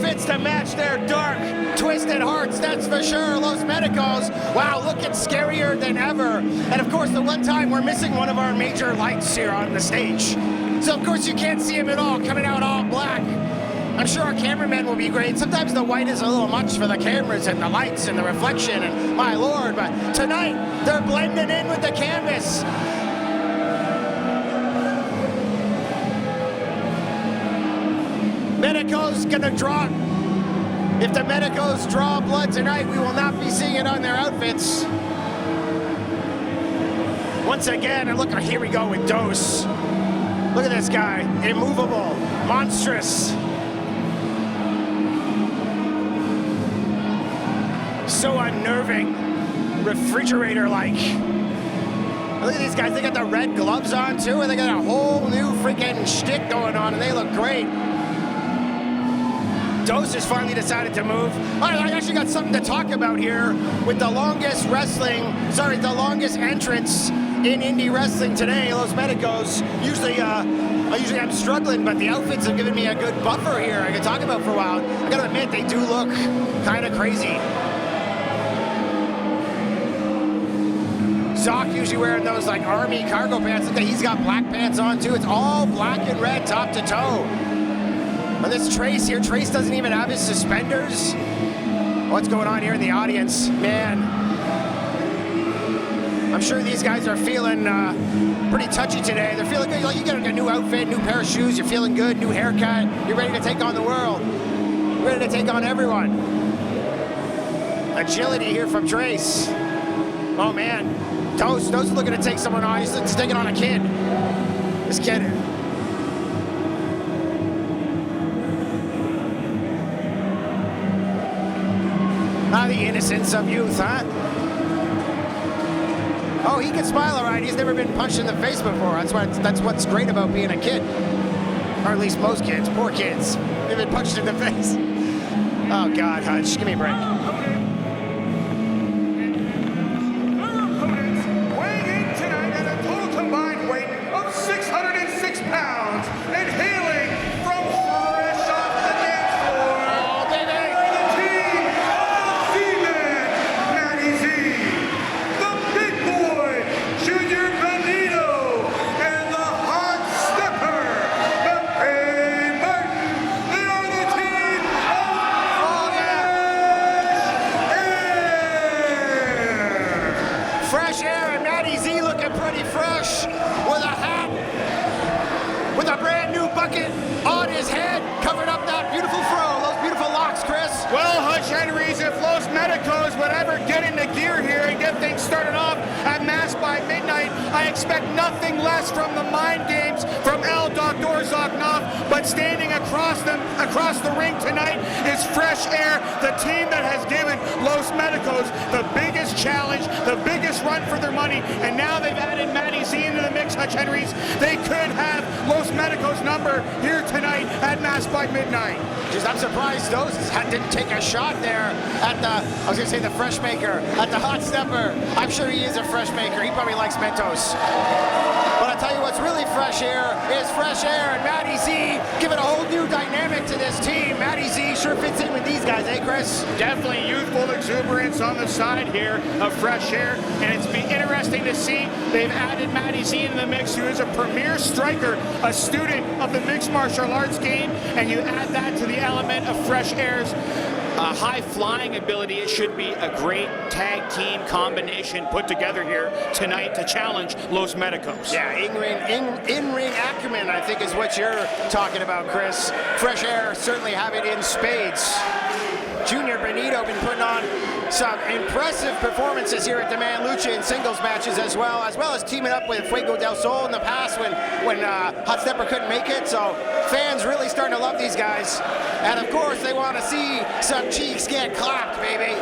outfits to match their dark, twisted hearts, that's for sure. Los Medicos, wow, looking scarier than ever. And of course, the one time we're missing one of our major lights here on the stage. So of course you can't see him at all, coming out all black. I'm sure our cameramen will be great. Sometimes the white is a little much for the cameras and the lights and the reflection, and my lord, but tonight they're blending in with the canvas. Medicos gonna draw. If the Medicos draw blood tonight, we will not be seeing it on their outfits. Once again, and look, here we go with Dose. Look at this guy, immovable, monstrous. So unnerving, refrigerator-like. Look at these guys, they got the red gloves on too, and they got a whole new freaking shtick going on, and they look great. Dose has finally decided to move. I actually got something to talk about here with the longest entrance in indie wrestling today, Los Medicos. Usually I'm struggling, but the outfits have given me a good buffer here I can talk about for a while. I gotta admit, they do look kind of crazy. Zoc usually wearing those like army cargo pants. Look, he's got black pants on too. It's all black and red top to toe. And this Trace here, Trace doesn't even have his suspenders. What's going on here in the audience? Man, I'm sure these guys are feeling pretty touchy today. They're feeling good. Like, you got a new outfit, new pair of shoes, you're feeling good, new haircut. You're ready to take on the world. You're ready to take on everyone. Agility here from Trace. Oh man, Dose is looking to take someone on. He's taking on a kid. This kid. The innocence of youth, huh? Oh, he can smile all right. He's never been punched in the face before. That's what's great about being a kid. Or at least most kids, poor kids. They've been punched in the face. Oh God, Hutch, give me a break. Weighing in tonight at a total combined weight of 606 pounds and hailing from fresh off the dance floor. Oh, baby! The team of Z-Man, Matty Z, the Big Boy, Junior Bandito, and the Hot Stepper, the Hey Martin. They are the team of Fresh Air and Matty Z looking pretty fresh with a hat, with a brand new bucket on his head, covering up that beautiful fro, those beautiful locks, Chris. Well, Hutch Henries, if Los Medicos would ever get into gear here and get things started off at Masked by midnight, I expect nothing less from the mind games from El Dr. Zaknov, but standing across the ring tonight is Fresh Air, the team that has given Los Medicos the biggest challenge, the biggest run for their money, and now they've added Matty Z into the mix, Hutch Henries. They could have Los Medicos' number here tonight at Masked by midnight. Just, I'm surprised Dose didn't take a shot there at the, I was gonna say the fresh maker, at the Hot Stepper. I'm sure he is a fresh maker. He probably likes Mentos. But I tell you what's really fresh here is Fresh Air and Matty Z giving a whole new dynamic to this team. Matty Z sure fits in with these guys, eh, Chris? Definitely youthful exuberance on the side here of Fresh Air, and it's been interesting to see they've added Matty Z into the mix, who is a premier striker, a student of the mixed martial arts game, and you add that to the element of Fresh Air's high flying ability. It should be a great tag team combination put together here tonight to challenge Los Medicos. Yeah, in-ring acumen, I think, is what you're talking about, Chris. Fresh Air certainly have it in spades. Junior Benito been putting on some impressive performances here at Demand Lucha in singles matches as well as teaming up with Fuego del Sol in the past when Hot Stepper couldn't make it. So fans really starting to love these guys. And of course, they want to see some cheeks get clapped, baby.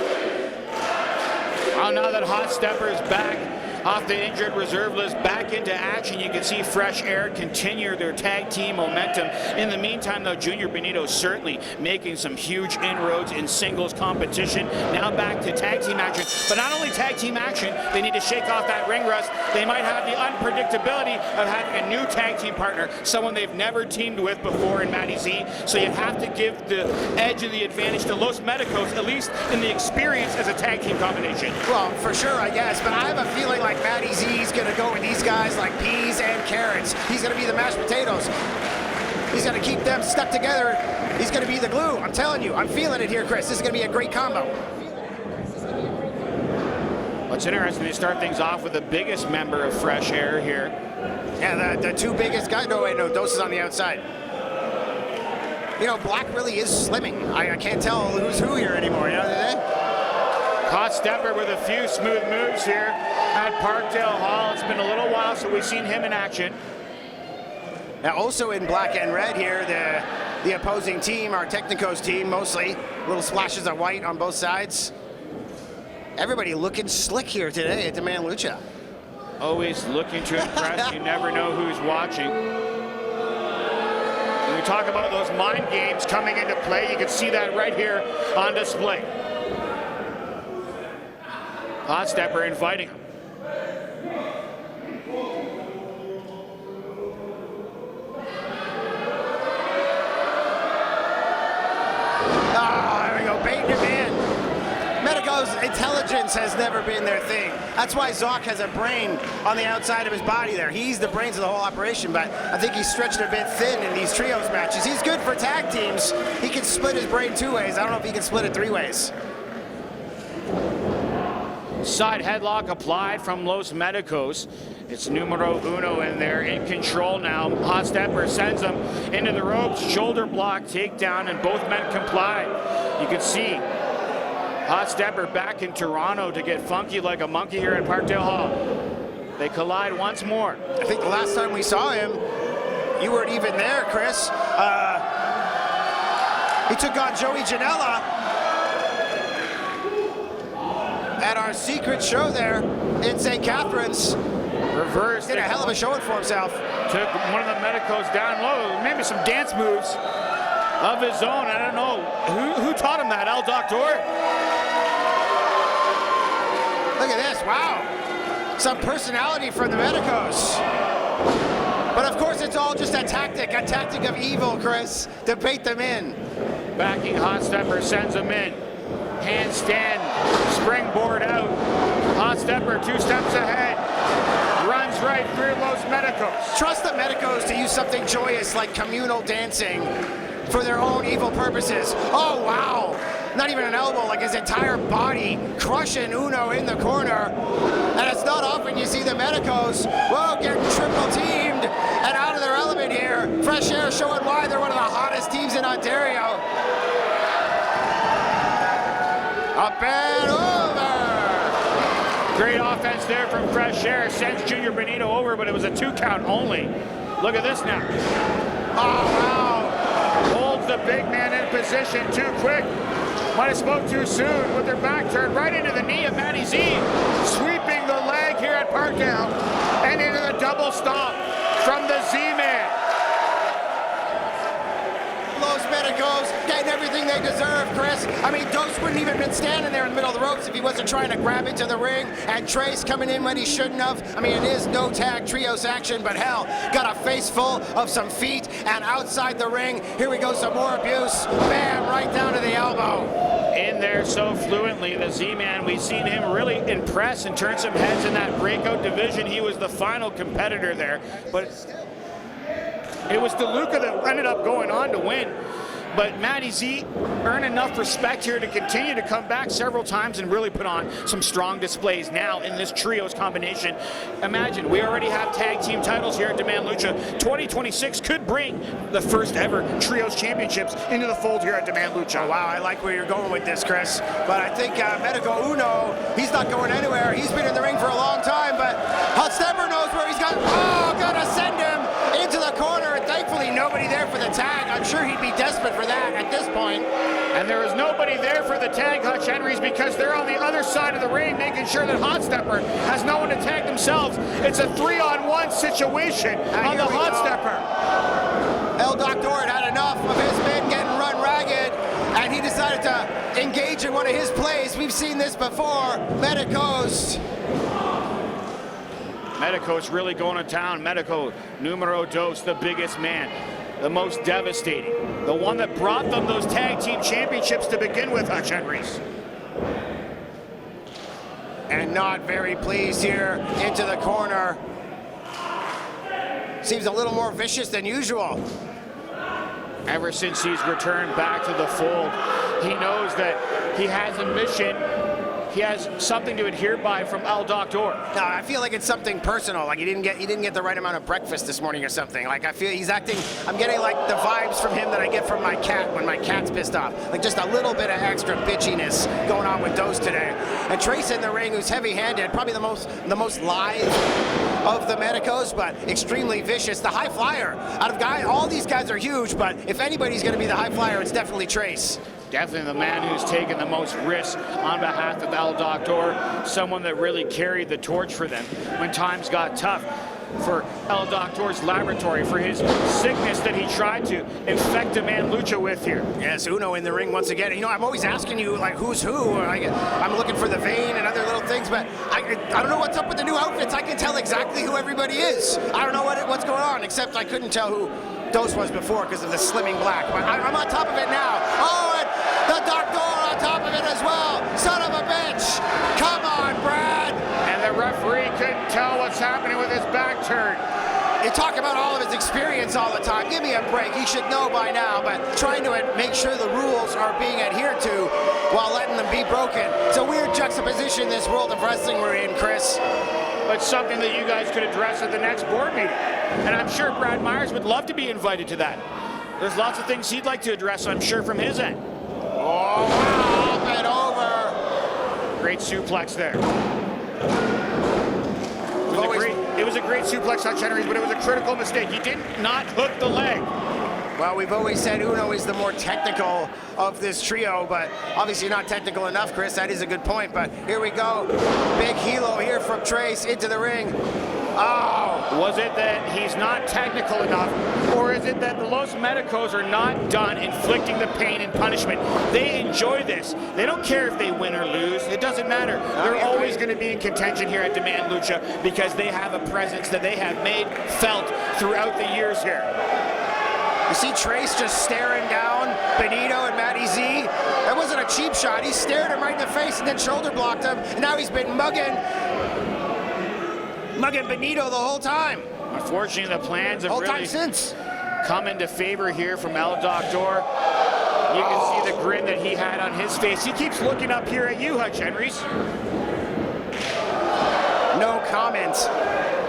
Well, now that Hot Stepper is back off the injured reserve list back into action. You can see Fresh Air continue their tag team momentum. In the meantime, though, Junior Benito certainly making some huge inroads in singles competition. Now back to tag team action. But not only tag team action, they need to shake off that ring rust. They might have the unpredictability of having a new tag team partner, someone they've never teamed with before in Matty Z. So you have to give the edge and the advantage to Los Medicos, at least in the experience as a tag team combination. Well, for sure, I guess, but I have a feeling like Matty Z is going to go with these guys like peas and carrots. He's going to be the mashed potatoes. He's going to keep them stuck together. He's going to be the glue. I'm telling you, I'm feeling it here, Chris. This is going to be a great combo. What's interesting, they start things off with the biggest member of Fresh Air here. Yeah, the two biggest guys. No, wait, no, Dos is on the outside. You know, Black really is slimming. I can't tell who's who here anymore, you know? Hot stepper with a few smooth moves here at Parkdale Hall. It's been a little while since we've seen him in action. Now also in black and red here, the opposing team, our Technicos team mostly. Little splashes of white on both sides. Everybody looking slick here today at Demand Lucha. Always looking to impress. You never know who's watching. When we talk about those mind games coming into play, you can see that right here on display. Hot stepper inviting him. There we go, baiting him in. Medico's intelligence has never been their thing. That's why Zoc has a brain on the outside of his body there. He's the brains of the whole operation, but I think he's stretched a bit thin in these trios matches. He's good for tag teams. He can split his brain 2 ways. I don't know if he can split it 3 ways. Side headlock applied from Los Medicos. It's numero uno in there, in control now. Hot stepper sends him into the ropes. Shoulder block, takedown, and both men comply. You can see Hot stepper back in Toronto to get funky like a monkey here at Parkdale Hall. They collide once more. I think the last time we saw him, you weren't even there, Chris. He took on Joey Janela at our secret show there in St. Catharines. Reversed. Did a hell of a showing for himself. Took one of the Medicos down low. Maybe some dance moves of his own. I don't know. Who taught him that? El Doctor? Look at this. Wow. Some personality from the Medicos. But of course, it's all just a tactic of evil, Chris, to bait them in. Backing Hot Stepper sends him in. Handstand, springboard out. Hot Stepper 2 steps ahead. Runs right through Los Medicos. Trust the Medicos to use something joyous like communal dancing for their own evil purposes. Oh, wow. Not even an elbow, like his entire body crushing Uno in the corner. And it's not often you see the Medicos, whoa, getting triple teamed and out of their element here. Fresh Air showing why they're one of the hottest teams in Ontario. Up and over. Great offense there from Fresh Air. Sends Junior Benito over, but it was a 2 count only. Look at this now. Oh, wow. Holds the big man in position too quick. Might have spoke too soon with their back turned right into the knee of Matty Z. Sweeping the leg here at Parkdale and into the double stomp from the Z-Man. Los Medicos getting everything they deserve, Chris. I mean, Dos wouldn't even been standing there in the middle of the ropes if he wasn't trying to grab into the ring. And Trace coming in when he shouldn't have. I mean, it is no tag trios action, but hell, got a face full of some feet. And outside the ring, here we go, some more abuse. Bam, right down to the elbow. In there so fluently, the Z-Man, we've seen him really impress and turn some heads in that breakout division. He was the final competitor there, but it was DeLuca that ended up going on to win. But Matty Z earned enough respect here to continue to come back several times and really put on some strong displays now in this trios combination. Imagine, we already have tag team titles here at Demand Lucha. 2026 could bring the first ever trios championships into the fold here at Demand Lucha. Oh, wow, I like where you're going with this, Chris. But I think Medico Uno, he's not going anywhere. He's been in the ring for a long time, but Hot Stepper knows where he's got. Oh, gonna send him into the corner, and thankfully no nobody there for the tag. I'm sure he'd be desperate for that at this point. And there is nobody there for the tag, Hutch Henries, because they're on the other side of the ring, making sure that Hot Stepper has no one to tag themselves. It's a 3-on-1 situation on the Hot Stepper. El Doctor had enough of his men getting run ragged, and he decided to engage in one of his plays. We've seen this before. MEDICOS. MEDICOS really going to town. Medico numero dos, the biggest man, the most devastating, the one that brought them those tag team championships to begin with, Hutch Henries. And not very pleased here into the corner. Seems a little more vicious than usual. Ever since he's returned back to the fold, he knows that he has a mission. He has something to adhere by from El Doctor. No, I feel like it's something personal. Like he didn't get the right amount of breakfast this morning or something. Like I feel he's acting. I'm getting like the vibes from him that I get from my cat when my cat's pissed off. Like just a little bit of extra bitchiness going on with Dose today. And Trace in the ring, who's heavy-handed, probably the most live of the MEDICOS, but extremely vicious. The high flyer out of all these guys are huge, but if anybody's going to be the high flyer, it's definitely Trace. Definitely the man who's taken the most risk on behalf of El Doctor, someone that really carried the torch for them when times got tough. For El Doctor's laboratory, for his sickness that he tried to infect a man Lucha with here. Yes, Uno in the ring once again. You know, I'm always asking you, like, who's who? I'm looking for the vein and other little things, but I don't know what's up with the new outfits. I can tell exactly who everybody is. I don't know what's going on, except I couldn't tell who Dose was before because of the slimming black. But I'm on top of it now. Oh, and the Doctor on top of it as well. Son of a bitch. Come on, Brad. And the referee couldn't tell what's happening with his back turn. You talk about all of his experience all the time. Give me a break. He should know by now, but trying to make sure the rules are being adhered to while letting them be broken. It's a weird juxtaposition in this world of wrestling we're in, Chris. But something that you guys could address at the next board meeting. And I'm sure Brad Myers would love to be invited to that. There's lots of things he'd like to address, I'm sure, from his end. Oh, wow, up and over. Great suplex there. It was a great suplex, Hutch Henries, but it was a critical mistake. He did not hook the leg. Well, we've always said Uno is the more technical of this trio, but obviously not technical enough, Chris. That is a good point, but here we go. Big helo here from Trace into the ring. Oh! Was it that he's not technical enough, or is it that the Los MEDICOS are not done inflicting the pain and punishment? They enjoy this. They don't care if they win or lose. It doesn't matter. They're always going to be in contention here at Demand Lucha because they have a presence that they have made felt throughout the years here. You see Trace just staring down Benito and Matty Z. That wasn't a cheap shot. He stared him right in the face and then shoulder blocked him. And now he's been mugging Benito the whole time. Unfortunately, the plans have really since come into favor here from El Doctor. You can see the grin that he had on his face. He keeps looking up here at you, Hutch Henries. No comment.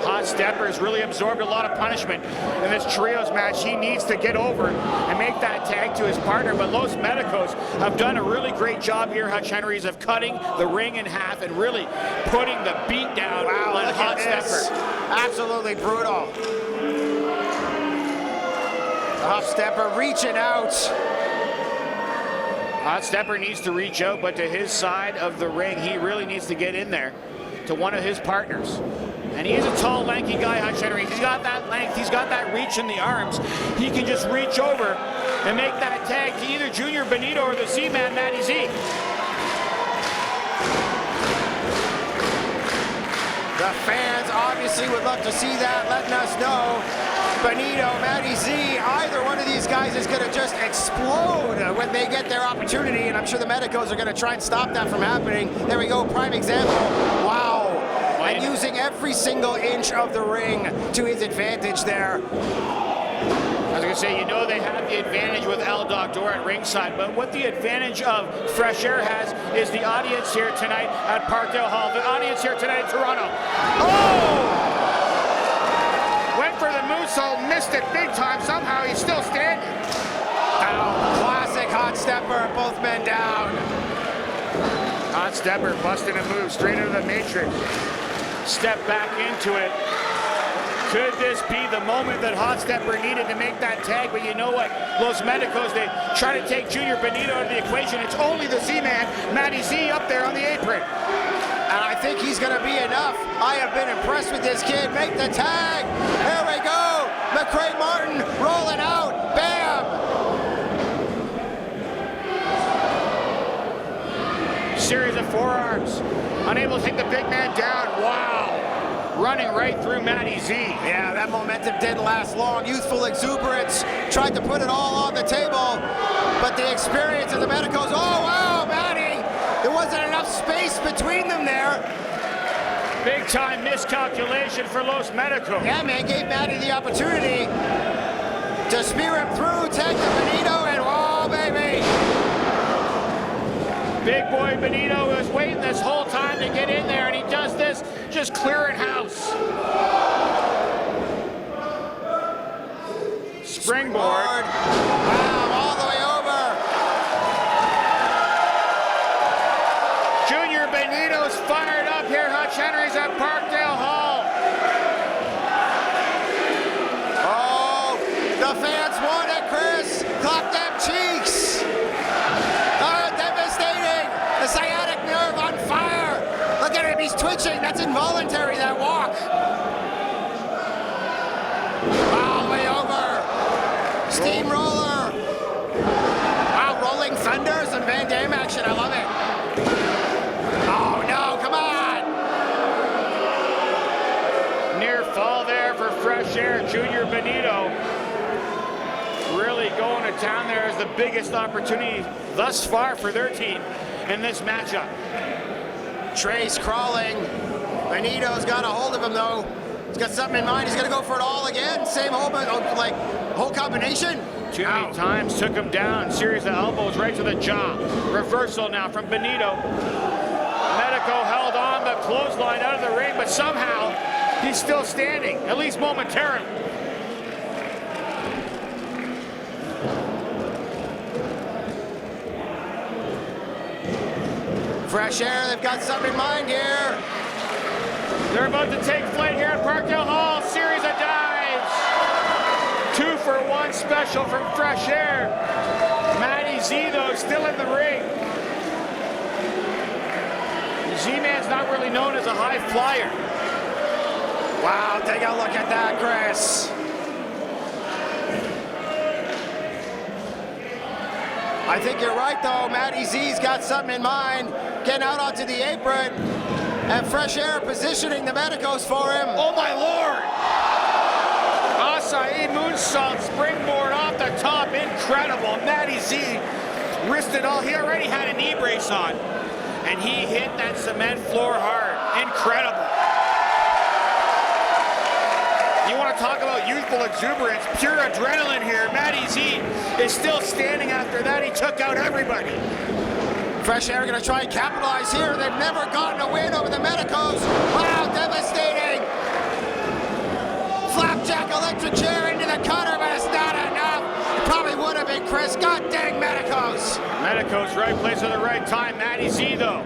Hot Stepper has really absorbed a lot of punishment in this trios match. He needs to get over and make that tag to his partner, but Los MEDICOS have done a really great job here, Hutch Henries, of cutting the ring in half and really putting the beat down on Hot Stepper. Absolutely brutal. Hot Stepper reaching out. Hot Stepper needs to reach out, but to his side of the ring, he really needs to get in there to one of his partners. And he is a tall, lanky guy, Hutch Henries. He's got that length, he's got that reach in the arms. He can just reach over and make that tag to either Junior Benito or the Z-Man, Matty Z. The fans obviously would love to see that, letting us know. Benito, Matty Z, either one of these guys is going to just explode when they get their opportunity, and I'm sure the MEDICOS are going to try and stop that from happening. There we go, prime example. Wow. And using every single inch of the ring to his advantage there. I was going to say, you know they have the advantage with El Doctor at ringside, but what the advantage of Fresh Air has is the audience here tonight at Parkdale Hall, the audience here tonight in Toronto. Oh! Went for the moonsault, missed it big time. Somehow he's still standing. Oh, classic Hot Stepper, both men down. Hot Stepper busting a move straight into the matrix. Step back into it. Could this be the moment that Hot Stepper needed to make that tag? But you know what? Los Medicos, they try to take Junior Benito out of the equation. It's only the Z-Man, Matty Z, up there on the apron. And I think he's going to be enough. I have been impressed with this kid. Make the tag. Here we go. McCray Martin rolling out. Bam. Series of forearms. Unable to take the big man down. Wow. Running right through Matty Z. Yeah, that momentum didn't last long. Youthful exuberance. Tried to put it all on the table. But the experience of the Medicos. Oh, wow, Matty. There wasn't enough space between them there. Big time miscalculation for Los Medicos. Yeah, man, gave Matty the opportunity to spear him through, tag to Benito, and oh, baby. Big boy Benito was waiting this whole time to get in there, and he does this, just clearing house. Springboard. Wow, all the way over. Junior Benito's fired up here. Hutch Henries at Parkdale Hall. Oh, the fans want it, Chris. Clap them cheeks. Oh, devastating. The sciatic nerve on fire. Look at him, he's twitching. That's involuntary, that walk. All the way over. Steamroller. Wow, rolling thunder, some Van Damme action. I love it. Oh, no, come on. Near fall there for Fresh Air. Junior Benito really going to town there as the biggest opportunity thus far for their team in this matchup. Trace crawling. Benito's got a hold of him, though. He's got something in mind. He's going to go for it all again. Same whole combination. Too many times took him down. Series of elbows right to the jaw. Reversal now from Benito. Medico held on the clothesline out of the ring, but somehow he's still standing, at least momentarily. Fresh Air, they've got something in mind here. They're about to take flight here at Parkdale Hall. Series of dives. 2-for-1 special from Fresh Air. Matty Z, though, still in the ring. Z-Man's not really known as a high flyer. Wow, take a look at that, Chris. I think you're right, though. Matty Z's got something in mind. Getting out onto the apron. And Fresh Air positioning the Medicos for him. Oh, my Lord. Acai moonsault springboard off the top. Incredible. Matty Z wristed all. He already had a knee brace on. And he hit that cement floor hard. Incredible. You want to talk about youthful exuberance, pure adrenaline here. Matty Z is still standing after that. He took out everybody. Fresh Air going to try and capitalize here. They've never gotten a win over the Medicos. Wow, devastating. Flapjack electric chair into the cutter, but it's not enough. It probably would have been, Chris. God dang Medicos. Medicos, right place at the right time. Matty Z, though,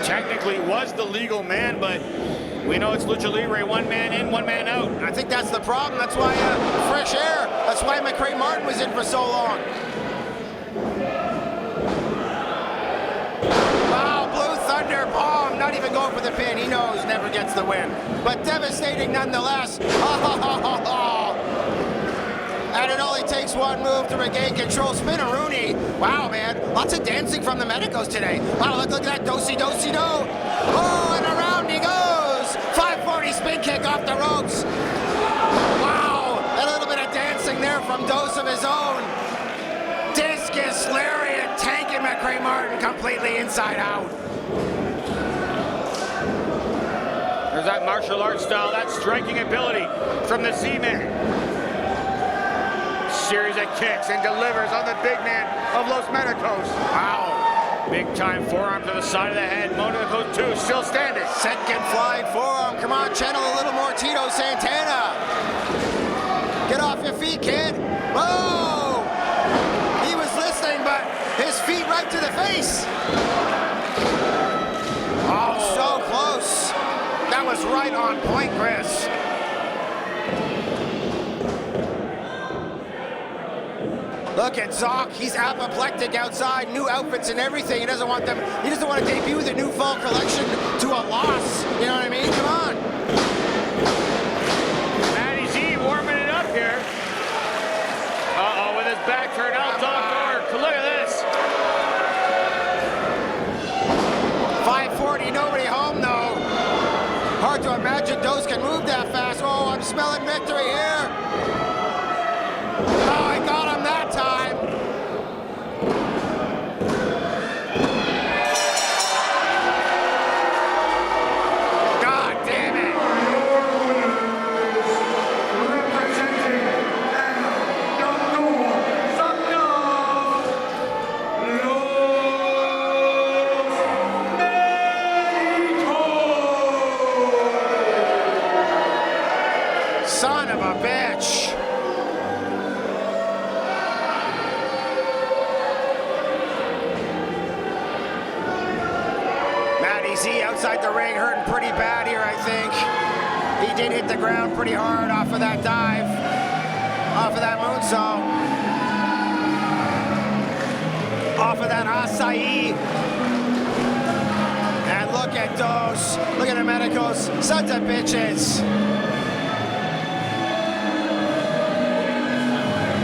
technically was the legal man, but we know it's Lucha Libre, one man in, one man out. I think that's the problem. That's why Fresh Air, that's why McCray Martin was in for so long. Wow, Blue Thunder bomb. Not even going for the pin. He knows never gets the win. But devastating nonetheless. And it only takes one move to regain control. Spin-a-rooney. Wow, man. Lots of dancing from the Medicos today. Wow, look at that. Do-si-do-si-do. Oh, and around he goes. 540 spin kick off the ropes. Wow. A little bit of dancing there from Dose of his own. Discus lariat tanking McCray Martin completely inside out. There's that martial arts style, that striking ability from the Z-Man. Series of kicks and delivers on the big man of Los Medicos. Wow. Big time forearm to the side of the head. Medicos 2 still standing. Second flying forearm. Come on, channel a little more Tito Santana. Get off your feet, kid. Whoa! He was listening, but his feet right to the face. Oh, so close. That was right on point, Chris. Look at Zoc, he's apoplectic outside, new outfits and everything. He doesn't want to debut the new fall collection to a loss. You know what I mean? Come on. Matty Z warming it up here. Uh-oh, with his back turned out, Doctor. Look at this. 5:40, nobody home though. Hard to imagine Dose can move that fast. Oh, I'm smelling victory here. Oh, I got him that time. God damn it. Son of a bitch. Matty Z outside the ring, hurting pretty bad here, I think. He did hit the ground pretty hard off of that dive, off of that moonsault, off of that acai. And look at those. Look at the Medicos, sons of bitches.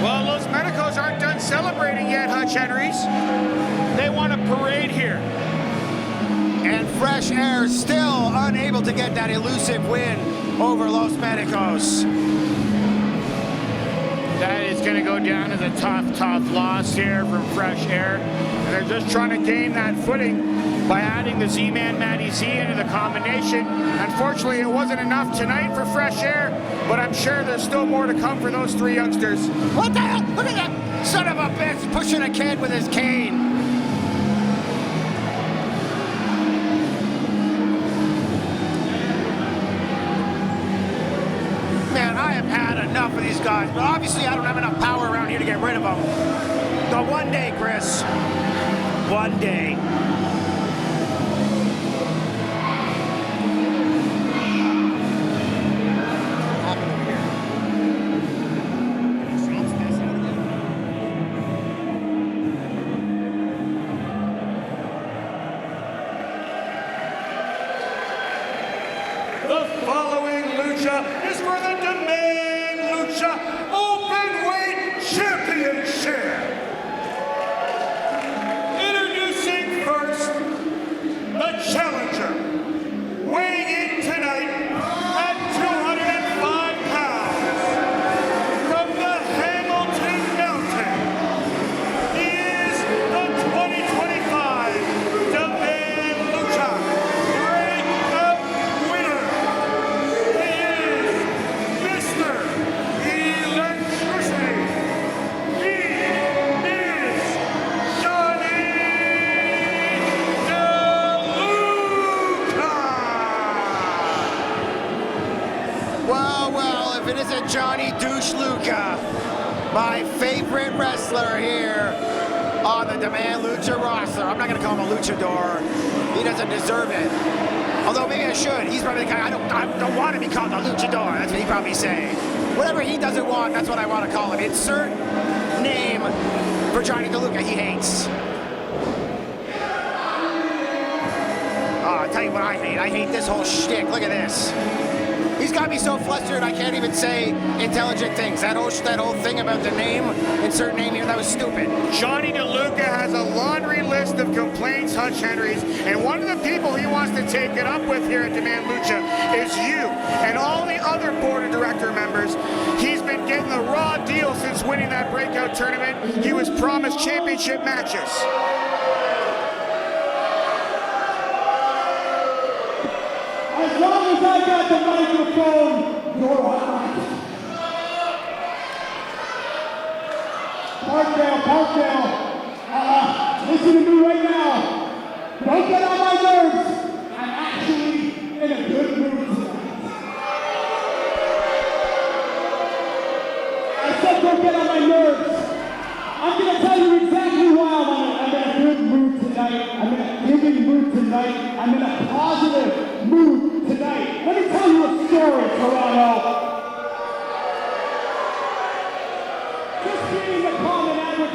Well, Los Medicos aren't done celebrating yet, Hutch Henries. They want a parade here. And Fresh Air still unable to get that elusive win over Los Medicos. That is going to go down as a tough loss here from Fresh Air. And they're just trying to gain that footing by adding the Z-Man Matty Z into the combination. Unfortunately, it wasn't enough tonight for Fresh Air, but I'm sure there's still more to come for those three youngsters. What the hell? Look at that son of a bitch pushing a kid with his cane. Man, I have had enough of these guys, but obviously I don't have enough power around here to get rid of them. But one day, Chris, one day. The following lucha is for the Demand Lucha Openweight Championship. Introducing first, the challenger, weighing in tonight at 205 pounds, from the Hamilton Mountain, he is the 2025 Demand Lucha Breakout winner. He is Mr. Electricity. He is Johnny DELUCA. Well, if it isn't Johnny Douche Luca, my favorite wrestler here on the Demand Lucha roster. I'm not going to call him a luchador. He doesn't deserve it. Although maybe I should. He's probably the guy, I don't want to be called a luchador. That's what he'd probably say. Whatever he doesn't want, that's what I want to call him. Insert name for Johnny DeLuca he hates. Oh, I'll tell you what I hate. I hate this whole shtick. Look at this. He's got me so flustered I can't even say intelligent things. That whole thing about the name, insert name here, that was stupid. Johnny DeLuca has a laundry list of complaints, Hutch Henries, and one of the people he wants to take it up with here at Demand Lucha is you and all the other board of director members. He's been getting the raw deal since winning that breakout tournament. He was promised championship matches. As long as I got the microphone, you're all right. Parkdale, listen to me right now. Don't get on my nerves. I'm actually in a good mood tonight. I said don't get on my nerves. I'm going to tell you exactly why I'm in a good mood tonight. I'm in a giving mood tonight. I'm in a positive mood tonight. Let me tell you a story, Toronto. Just being a common advocate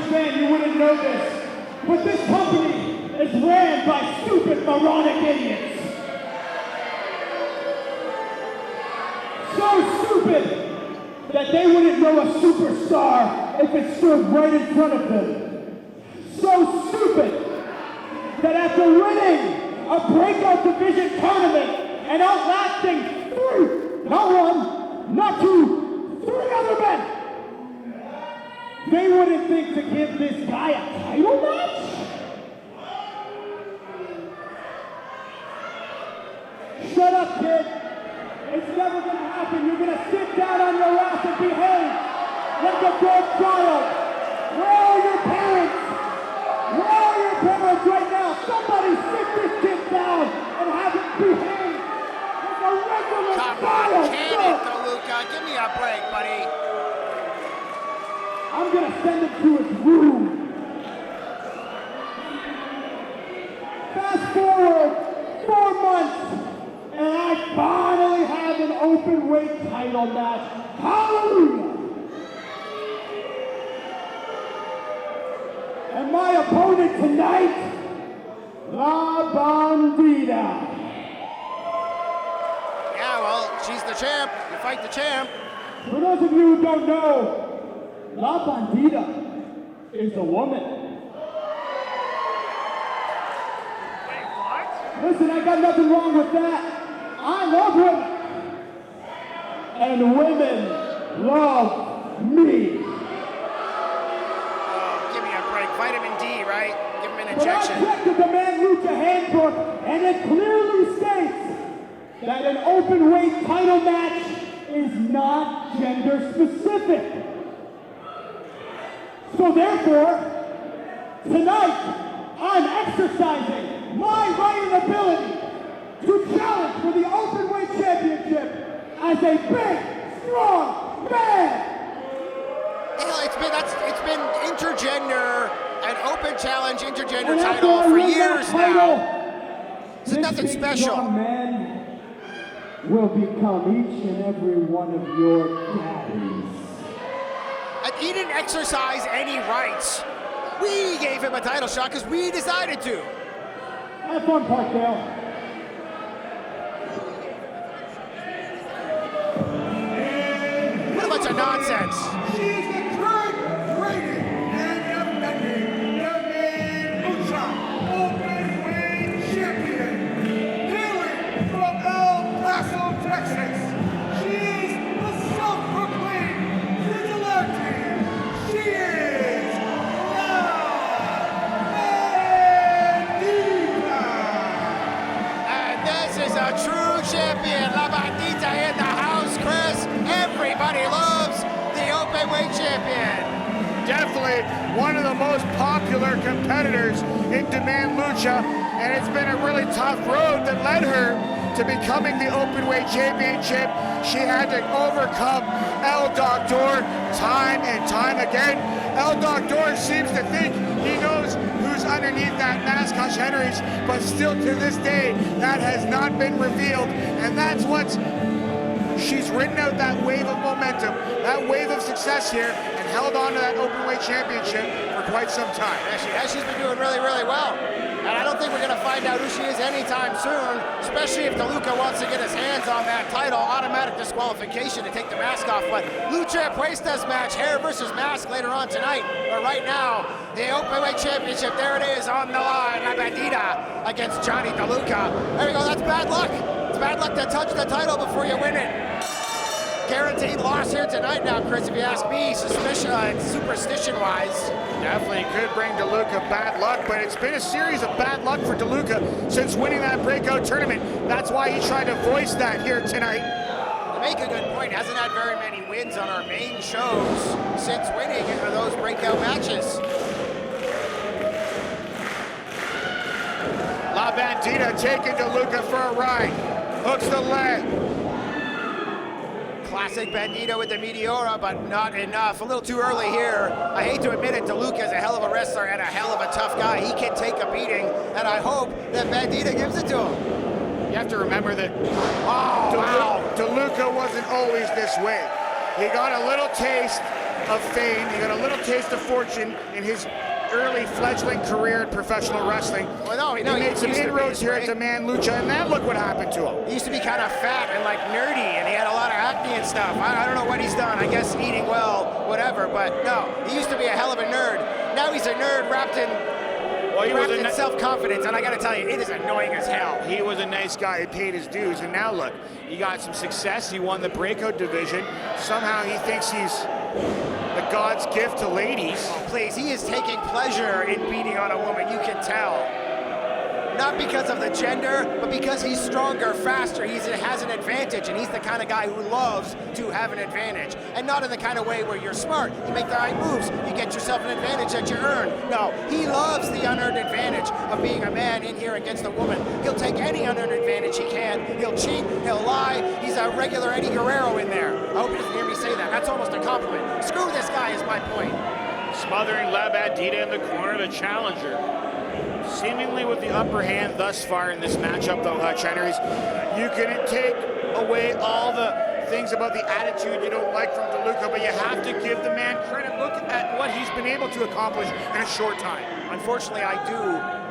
didn't know this, but this company is ran by stupid, moronic idiots. So stupid that they wouldn't know a superstar if it stood right in front of them. So stupid that after winning a breakout division tournament and outlasting not one, not two, three other men, they wouldn't think to give this guy a title match? Shut up, kid. It's never gonna happen. You're gonna sit down on your ass and behave like a good child. Where are your parents? Where are your parents right now? Somebody sit this kid down and have him behave like a regular Come child. on, can it, DeLuca? Give me a break, buddy. I'm gonna send him to his room. Fast forward 4 months, and I finally have an open weight title match. Hallelujah! And my opponent tonight, La Bandita. Yeah, well, she's the champ. You fight the champ. For those of you who don't know, La Bandita is a woman. Listen, I got nothing wrong with that. I love women. And women love me. Oh, give me a break. Vitamin D, right? Give him an But I injection. checked the Demand Lucha handbook, and it clearly states that an open weight title match is not gender specific. So therefore, tonight, I'm exercising my right and ability to challenge for the Openweight Championship as a big, strong man. Hell, it's been intergender, an open challenge intergender And after title I for win years that title, now. It's this nothing big, special. strong man will become each and every one of your daddies. And he didn't exercise any rights. We gave him a title shot because we decided to. Have fun, Parkdale. What a bunch of nonsense. She's the current reigning and defending Lucha Openweight Champion, hailing from El Paso, Texas. She's the self-proclaimed vigilante. She is La Bandita. And this is a true champion. La Bandita in the house, Chris. Everybody loves the Openweight champion. Definitely one of the most popular competitors in Demand Lucha, and it's been a really tough road that led her to becoming the Openweight Championship. She had to overcome El Doctor time and time again. El Doctor seems to think he knows who's underneath that mask, HENRIES, but still to this day, that has not been revealed, and that's what's she's ridden out that wave of momentum, that wave of success here, and held on to that Openweight Championship for quite some time. Yeah, she has. She's been doing really, really well. And I don't think we're going to find out who she is anytime soon, especially if DeLuca wants to get his hands on that title. Automatic disqualification to take the mask off. But Lucha Apuestas match, hair versus mask later on tonight. But right now, the Openweight Championship, there it is on the line. La Bandita against Johnny DeLuca. There we go, that's bad luck. It's bad luck to touch the title before you win it. Guaranteed loss here tonight now, Chris, if you ask me, superstition-wise. Definitely could bring DeLuca bad luck, but it's been a series of bad luck for DeLuca since winning that breakout tournament. That's why he tried to voice that here tonight. You make a good point. Hasn't had very many wins on our main shows since winning those breakout matches. La Bandita taking DeLuca for a ride. Hooks the leg. Classic Bandita with the Meteora, but not enough. A little too early here. I hate to admit it, DeLuca is a hell of a wrestler and a hell of a tough guy. He can take a beating, and I hope that Bandita gives it to him. You have to remember that DeLuca wasn't always this way. He got a little taste of fame, he got a little taste of fortune in his early fledgling career in professional wrestling. Well, no, He made some inroads here at the Demand Lucha, and then look what happened to him. He used to be kind of fat and like nerdy, and he had a lot of acne and stuff. I don't know what he's done. I guess eating well, whatever. But no, he used to be a hell of a nerd. Now he's a nerd wrapped in self-confidence, and I gotta tell you, it is annoying as hell. He was a nice guy, he paid his dues, and now look, he got some success, he won the breakout division. Somehow he thinks he's the God's gift to ladies. Oh, please, he is taking pleasure in beating on a woman, you can tell. Not because of the gender, but because he's stronger, faster, he has an advantage, and he's the kind of guy who loves to have an advantage. And not in the kind of way where you're smart, you make the right moves, you get yourself an advantage that you earn. No, he loves the unearned advantage of being a man in here against a woman. He'll take any unearned advantage he can. He'll cheat, he'll lie, he's a regular Eddie Guerrero in there. I hope he doesn't hear me say that, that's almost a compliment. Screw this guy is my point. Smothering La Bandita in the corner, the challenger. Seemingly with the upper hand thus far in this matchup, though, Hutch Henries. You can take away all the things about the attitude you don't like from DeLuca, but you have to give the man credit. Look at what he's been able to accomplish in a short time. Unfortunately, I do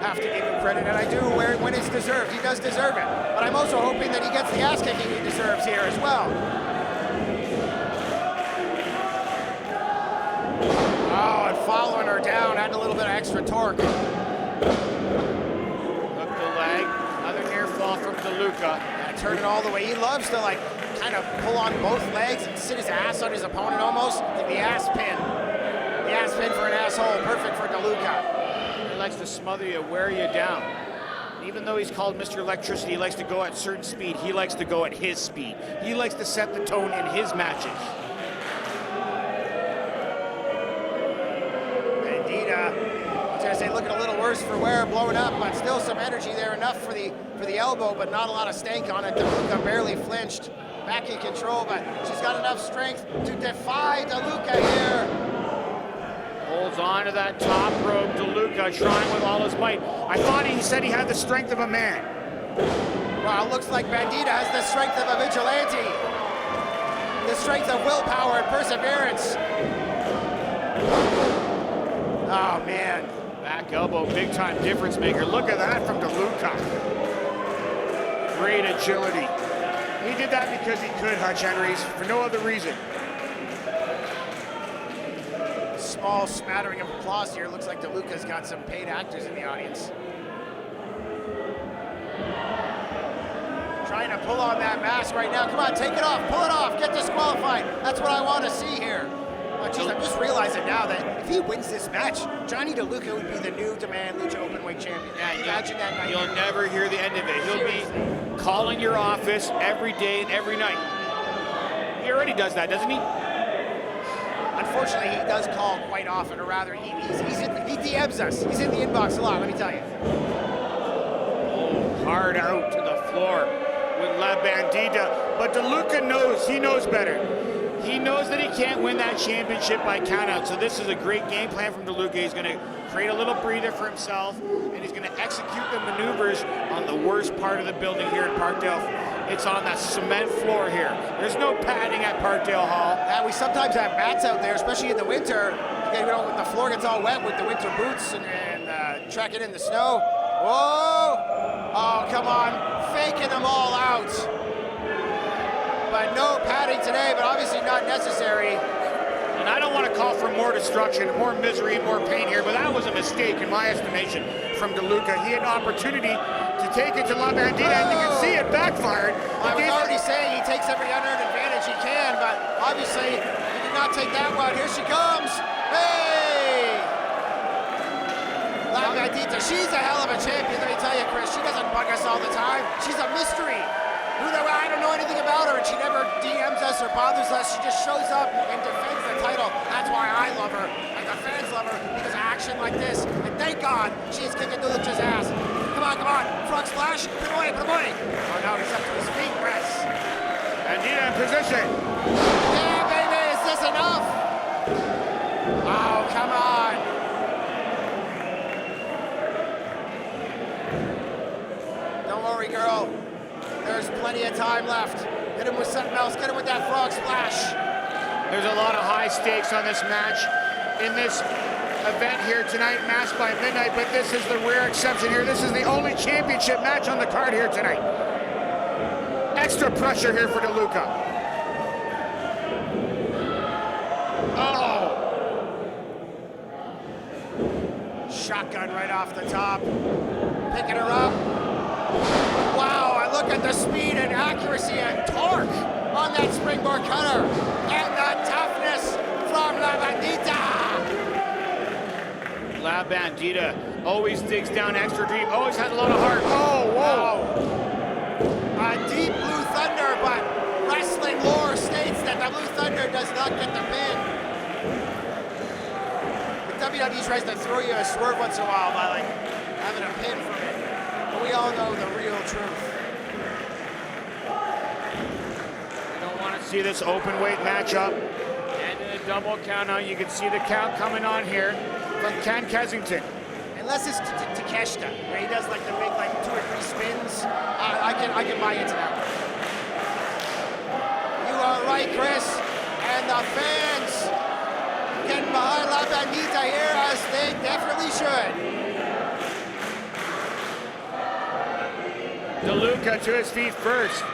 have to give him credit, and I do when it's deserved. He does deserve it. But I'm also hoping that he gets the ass kicking he deserves here as well. Oh, and following her down, adding a little bit of extra torque. Hook the leg, another near fall from DeLuca. And turn it all the way. He loves to like kind of pull on both legs and sit his ass on his opponent almost. Like the ass pin. The ass pin for an asshole, perfect for DeLuca. He likes to smother you, wear you down. Even though he's called Mr. Electricity, he likes to go at certain speed. He likes to go at his speed. He likes to set the tone in his matches. Say looking a little worse for wear, blowing up, but still some energy there, enough for the elbow, but not a lot of stank on it. DeLuca barely flinched, back in control, but she's got enough strength to defy DeLuca here. Holds on to that top rope, DeLuca trying with all his might. I thought he said he had the strength of a man. Well, it looks like Bandita has the strength of a vigilante, the strength of willpower and perseverance. Oh man. Back elbow, big time difference maker. Look at that from DeLuca. Great agility. He did that because he could, Hutch Henries, for no other reason. Small smattering of applause here. Looks like DeLuca's got some paid actors in the audience. Trying to pull on that mask right now. Come on, take it off, pull it off, get disqualified. That's what I want to see here. Oh, geez, I'm just realizing now that if he wins this match, Johnny DeLuca would be the new Demand Lucha Openweight Champion. Yeah, imagine that night. You'll never hear the end of it. He'll be calling your office every day and every night. He already does that, doesn't he? Unfortunately, he does call quite often, or rather, he DMs us. He's in the inbox a lot, let me tell you. Oh, hard out to the floor with La Bandita. But DeLuca knows, he knows better. He knows that he can't win that championship by countout, so this is a great game plan from DeLuca. He's going to create a little breather for himself, and he's going to execute the maneuvers on the worst part of the building here at Parkdale. It's on that cement floor here. There's no padding at Parkdale Hall. And we sometimes have mats out there, especially in the winter. You know, when the floor gets all wet with the winter boots and trekking in the snow. Whoa! Oh, come on. Faking them all out. But no padding today, but obviously not necessary. And I don't want to call for more destruction, more misery, more pain here, but that was a mistake in my estimation from DeLuca. He had an opportunity to take it to La Bandita, and you can see it backfired. I was already saying he takes every unearned advantage he can, but obviously he did not take that one. Here she comes. Hey! La Bandita, she's a hell of a champion, let me tell you, Chris. She doesn't bug us all the time. She's a mystery. I don't know anything about her, and she never DMs us or bothers us. She just shows up and defends the title. That's why I love her, and the fans love her, because of action like this. And thank God she's kicking DeLuca's ass. Come on, come on. Front splash. Put away, put away. Oh, now he's up to his feet, Chris. Bandita in position. Yeah, baby, is this enough? Oh, come on. Don't worry, girl. There's plenty of time left. Hit him with something else. Get him with that frog splash. There's a lot of high stakes on this match. In this event here tonight, Masked by Midnight, but this is the rare exception here. This is the only championship match on the card here tonight. Extra pressure here for DELUCA. Oh! Shotgun right off the top. Picking her up. Wow, I look at the speed and accuracy and torque on that springboard cutter. And the toughness from La Bandita. La Bandita always digs down extra deep, always has a lot of heart. Oh, whoa! A deep Blue Thunder, but wrestling lore states that the Blue Thunder does not get the pin. The WWE tries to throw you a swerve once in a while by like having a pin from it. But we all know the real truth. You don't want to see this open weight matchup. And in a double count out, you can see the count coming on here from Ken Kensington. Unless it's Takeshita, where he does like the big like 2 or 3 spins, I can buy into that. You are right, Chris. And the fans getting behind La Bandita here, as they definitely should. DELUCA to his feet first.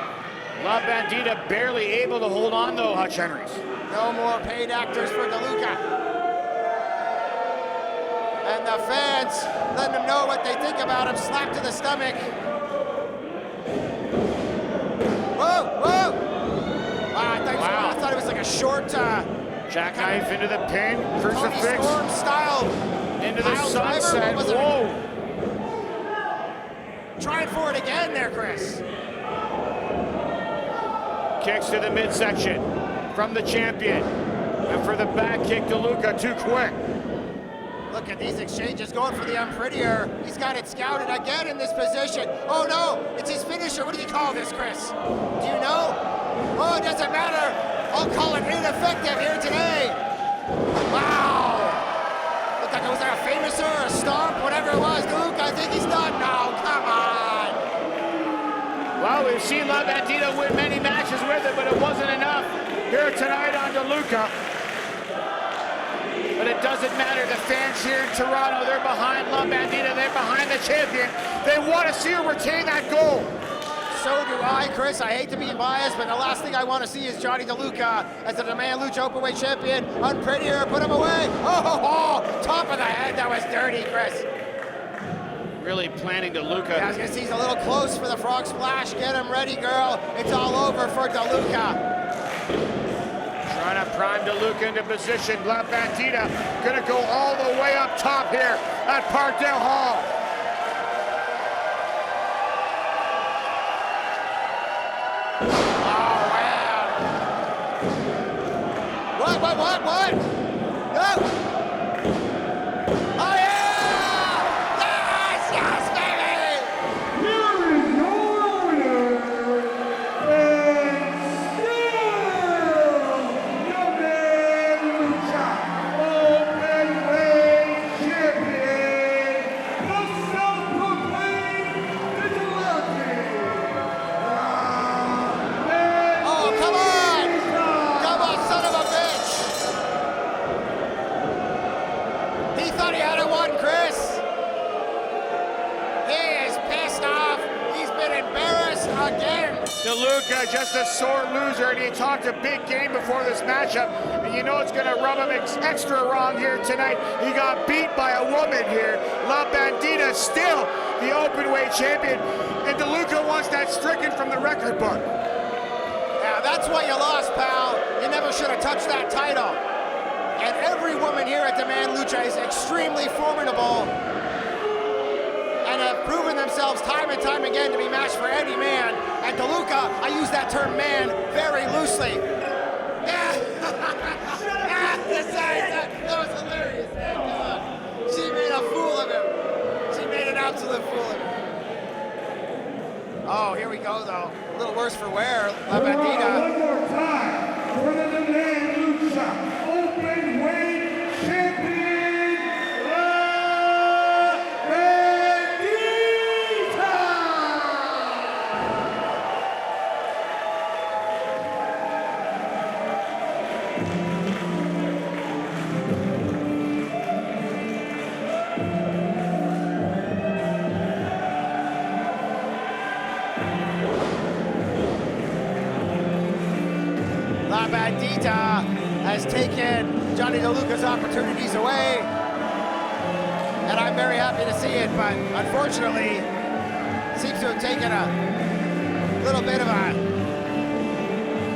La Bandita barely able to hold on though, Hutch Henries. No more paid actors for DELUCA. And the fans letting them know what they think about him. Slap to the stomach. Whoa, whoa! Wow, I thought it was like a short jackknife into the pin, Tony crucifix Storm style into the sunset. Driver. Whoa! Trying for it again there, Chris. Kicks to the midsection from the champion. And for the back kick, DELUCA too quick. Look at these exchanges going for the unprettier. He's got it scouted again in this position. Oh no, it's his finisher. What do you call this, Chris? Do you know? Oh, it doesn't matter. I'll call it ineffective here today. Wow. Looked like it was like a famouser or a stomp, whatever it was. Luke, I think he's done now. Come on. Well, we've seen La Bandita win many matches with it, but it wasn't enough here tonight on DELUCA. But it doesn't matter. The fans here in Toronto, they're behind La Bandita. They're behind the champion. They want to see her retain that gold. So do I, Chris. I hate to be biased, but the last thing I want to see is Johnny DELUCA as the Demand Lucha Openweight Champion. Unprettier, put him away. Oh, top of the head. That was dirty, Chris. Really planning DELUCA. Yeah, I was going to see he's a little close for the frog splash. Get him ready, girl. It's all over for DELUCA. Trying to prime DELUCA into position. La Bandita gonna go all the way up top here at Parkdale Hall. Oh, wow. What? No! Oh, yeah! Yes, baby! Here is your winner, and DELUCA just a sore loser, and he talked a big game before this matchup, and you know it's going to rub him extra wrong here tonight. He got beat by a woman here. La Bandita still the Openweight champion, and DELUCA wants that stricken from the record book. Yeah, that's why you lost, pal. You never should have touched that title. And every woman here at Demand Lucha is extremely formidable and have proven themselves time and time again to be matched for any man. And DELUCA, I use that term man very loosely. Yeah. That was hilarious, man. Come on. She made a fool of him. She made an absolute fool of him. Oh, here we go, though. A little worse for wear. La Bandita. One more time for the Demand Lucha Openweight Champion, La Bandita! BANDITA has taken Johnny DeLuca's opportunities away. And I'm very happy to see it, but unfortunately, seems to have taken a little bit of a,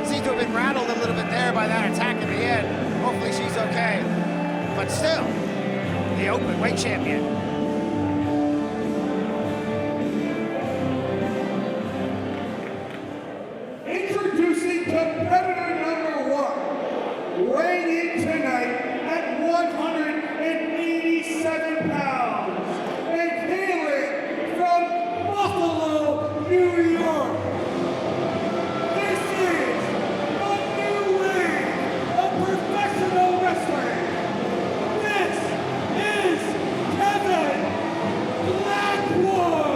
seems to have been rattled a little bit there by that attack at the end. Hopefully she's okay. But still, the Openweight champion. Introducing competitor number 1, weighing in tonight at 187 pounds, and hailing from Buffalo, New York. This is the new wave of professional wrestling. This is Kevin Blackwood.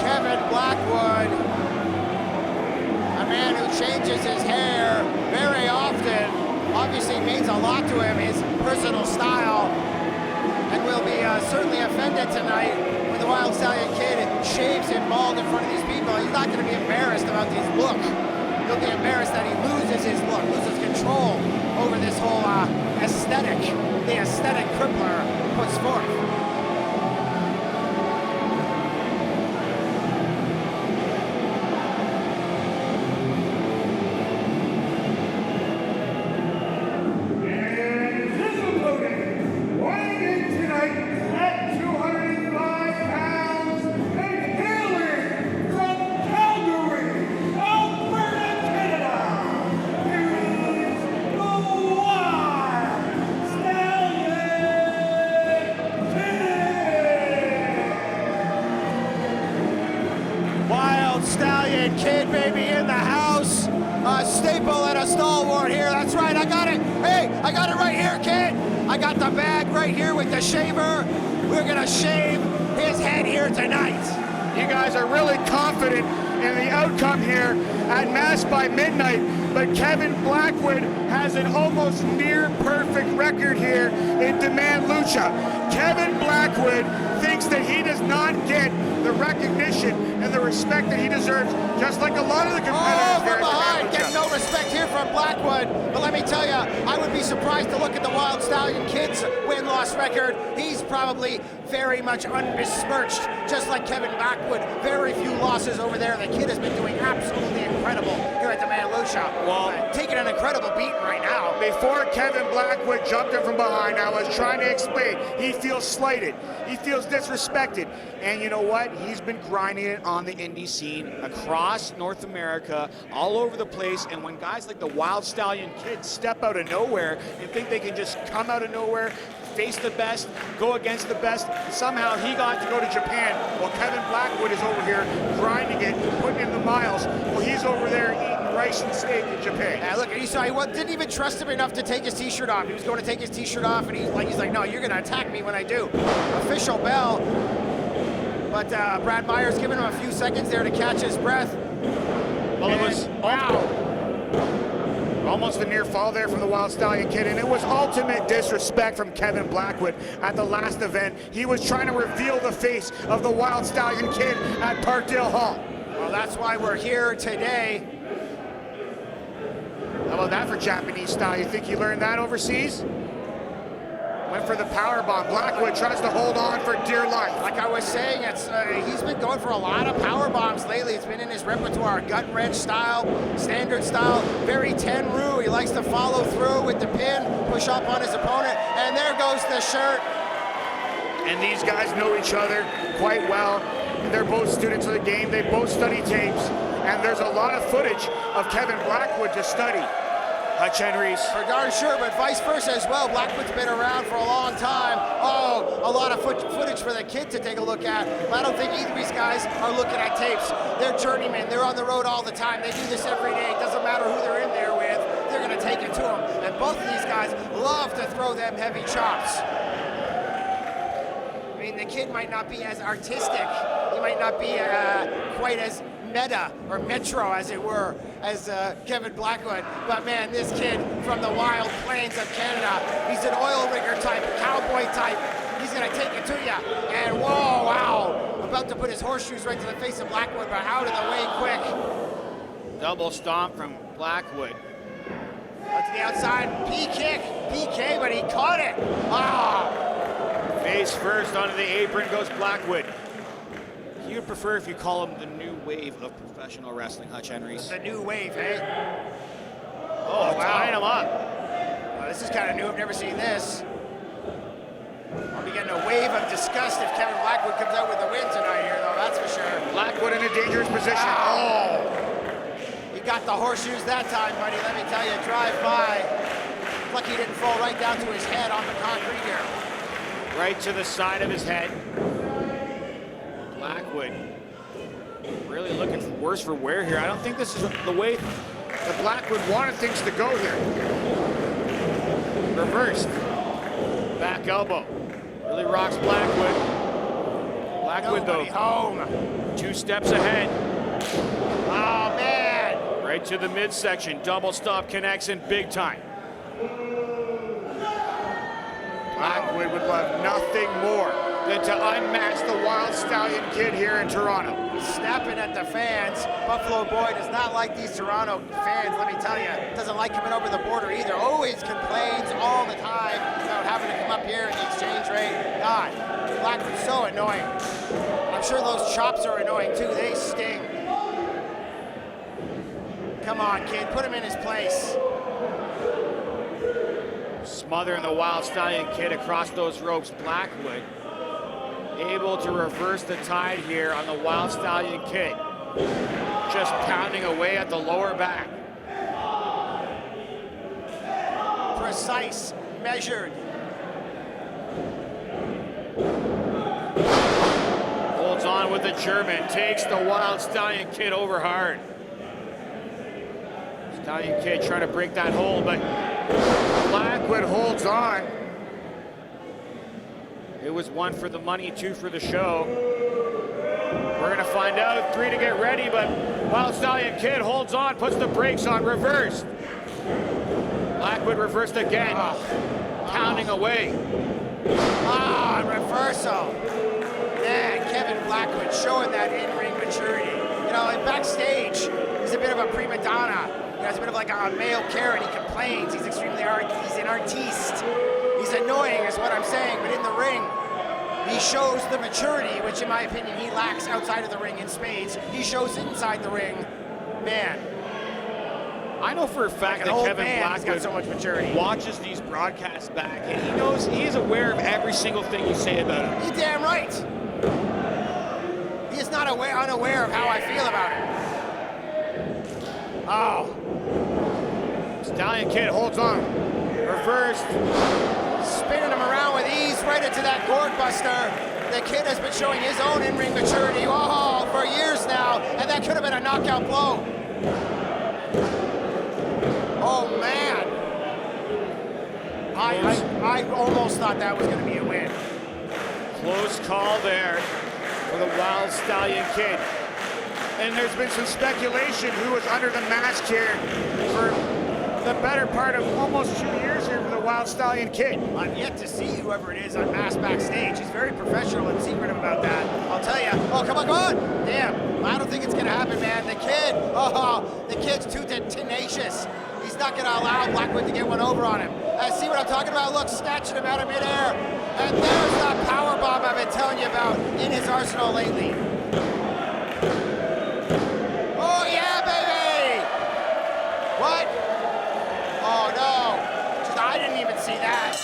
Kevin Blackwood, a man who changes his hair very often, obviously means a lot to him, his personal style, and will be certainly offended tonight when the Wild Stallion Kid shaves him bald in front of these people. He's not going to be embarrassed about his look. He'll be embarrassed that he loses his look, loses control over this whole aesthetic, the aesthetic crippler puts forth. Stallion Kid, baby, in the house. A staple and a stalwart here. That's right, I got it. Hey, I got it right here, Kid. I got the bag right here with the shaver. We're gonna shave his head here tonight. You guys are really confident in the outcome here at Masked by Midnight, but Kevin Blackwood has an almost near perfect record here in Demand Lucha. Kevin Blackwood thinks that he does not get the recognition and the respect that he deserves, just like a lot of the competitors here from behind, getting no respect here from Blackwood. But let me tell you, I would be surprised to look at the Wild Stallion Kid's win-loss record. He's probably very much unbesmirched, just like Kevin Blackwood. Very few losses over there. The kid has been doing absolutely incredible here at Demand Lucha. Well, taking an incredible beat right now. Before Kevin Blackwood jumped in from behind, I was trying to explain, he feels slighted, he feels disrespected, and you know what? He's been grinding it on the indie scene across North America, all over the place, and when guys like the Wild Stallion Kid step out of nowhere and think they can just come out of nowhere, face the best, go against the best, somehow he got to go to Japan while Kevin Blackwood is over here grinding it, putting in the miles, while he's over there eating rice and steak in Japan. Yeah, look, you saw he didn't even trust him enough to take his t-shirt off. He was going to take his t-shirt off, and he's like, no, you're going to attack me when I do. Official bell. But Brad Myers giving him a few seconds there to catch his breath. Well, it was almost a near fall there from the Wild Stallion Kid, and it was ultimate disrespect from Kevin Blackwood at the last event. He was trying to reveal the face of the Wild Stallion Kid at Parkdale Hall. Well, that's why we're here today. How about that for Japanese style? You think you learned that overseas? Went for the power bomb. Blackwood tries to hold on for dear life. Like I was saying, he's been going for a lot of power bombs lately. It's been in his repertoire, gut wrench style, standard style, very Tenru. He likes to follow through with the pin, push up on his opponent, and there goes the shirt. And these guys know each other quite well. They're both students of the game. They both study tapes, and there's a lot of footage of Kevin Blackwood to study. Hutch HENRIES. For darn sure, but vice versa as well. Blackwood's been around for a long time. Oh, a lot of footage for the kid to take a look at. But I don't think either of these guys are looking at tapes. They're journeymen. They're on the road all the time. They do this every day. It doesn't matter who they're in there with. They're going to take it to them. And both of these guys love to throw them heavy chops. I mean, the kid might not be as artistic. He might not be quite as meta or metro, as it were, as Kevin Blackwood. But man, this kid from the wild plains of Canada, he's an oil rigger type, cowboy type. He's gonna take it to you. And whoa, wow. About to put his horseshoes right to the face of Blackwood, but out of the way quick. Double stomp from Blackwood. Out to the outside, PK, but he caught it. Ah! Face first onto the apron goes Blackwood. He would prefer if you call him the new wave of professional wrestling, Hutch Henries. The new wave, eh? Oh, tying him up. Well, this is kind of new. I've never seen this. I'll be getting a wave of disgust if Kevin Blackwood comes out with a win tonight here, though, that's for sure. Blackwood in a dangerous position. Oh! He got the horseshoes that time, buddy. Let me tell you, drive by. Lucky he didn't fall right down to his head on the concrete here. Right to the side of his head. Blackwood really looking worse for wear here. I don't think this is the way that Blackwood wanted things to go here. Reversed. Back elbow. Really rocks Blackwood. Blackwood, though, home. 2 steps ahead. Oh, man. Right to the midsection. Double stop connects in big time. Blackwood would love nothing more than to unmask the Wild Stallion Kid here in Toronto. Snapping at the fans. Buffalo Boy does not like these Toronto fans, let me tell you. Doesn't like coming over the border either. Always complains all the time about having to come up here in the exchange rate. God, Blackwood's so annoying. I'm sure those chops are annoying too. They sting. Come on, kid, put him in his place. Smothering the Wild Stallion Kid across those ropes. Blackwood able to reverse the tide here on the Wild Stallion Kid. Just pounding away at the lower back. Precise, measured. Holds on with the German, takes the Wild Stallion Kid over hard. Stallion Kid trying to break that hold, but Blackwood holds on. It was 1 for the money, 2 for the show. We're gonna find out. 3 to get ready, but Wild Stallion Kid holds on, puts the brakes on, reversed. Blackwood reversed again, pounding away. Reversal. Man, Kevin Blackwood showing that in-ring maturity. You know, like backstage, he's a bit of a prima donna. You know, he's a bit of like a male Karen. He complains. He's extremely he's an artiste. He's annoying, is what I'm saying. But in the ring, he shows the maturity, which, in my opinion, he lacks outside of the ring in spades. He shows inside the ring, man. I know for a fact that Kevin Blackwood got so much maturity. Watches these broadcasts back, and he knows he is aware of every single thing you say about him. You're damn right. He is not unaware of how I feel about it. Oh. Stallion Kid holds on. Reversed. Spinning him around with ease right into that gourd buster. The Kid has been showing his own in-ring maturity for years now, and that could have been a knockout blow. Oh, man. I almost thought that was going to be a win. Close call there for the Wild Stallion Kid. And there's been some speculation who was under the mask here for the better part of almost 2 years here for the Wild Stallion Kid. I've yet to see whoever it is unmasked backstage. He's very professional and secretive about that. I'll tell you. Oh, come on, come on. Damn, I don't think it's going to happen, man. The Kid's too tenacious. He's not going to allow Blackwood to get one over on him. See what I'm talking about? Look, snatching him out of midair. And there's that power bomb I've been telling you about in his arsenal lately. Oh, yeah, baby! What? Oh, no. I didn't even see that.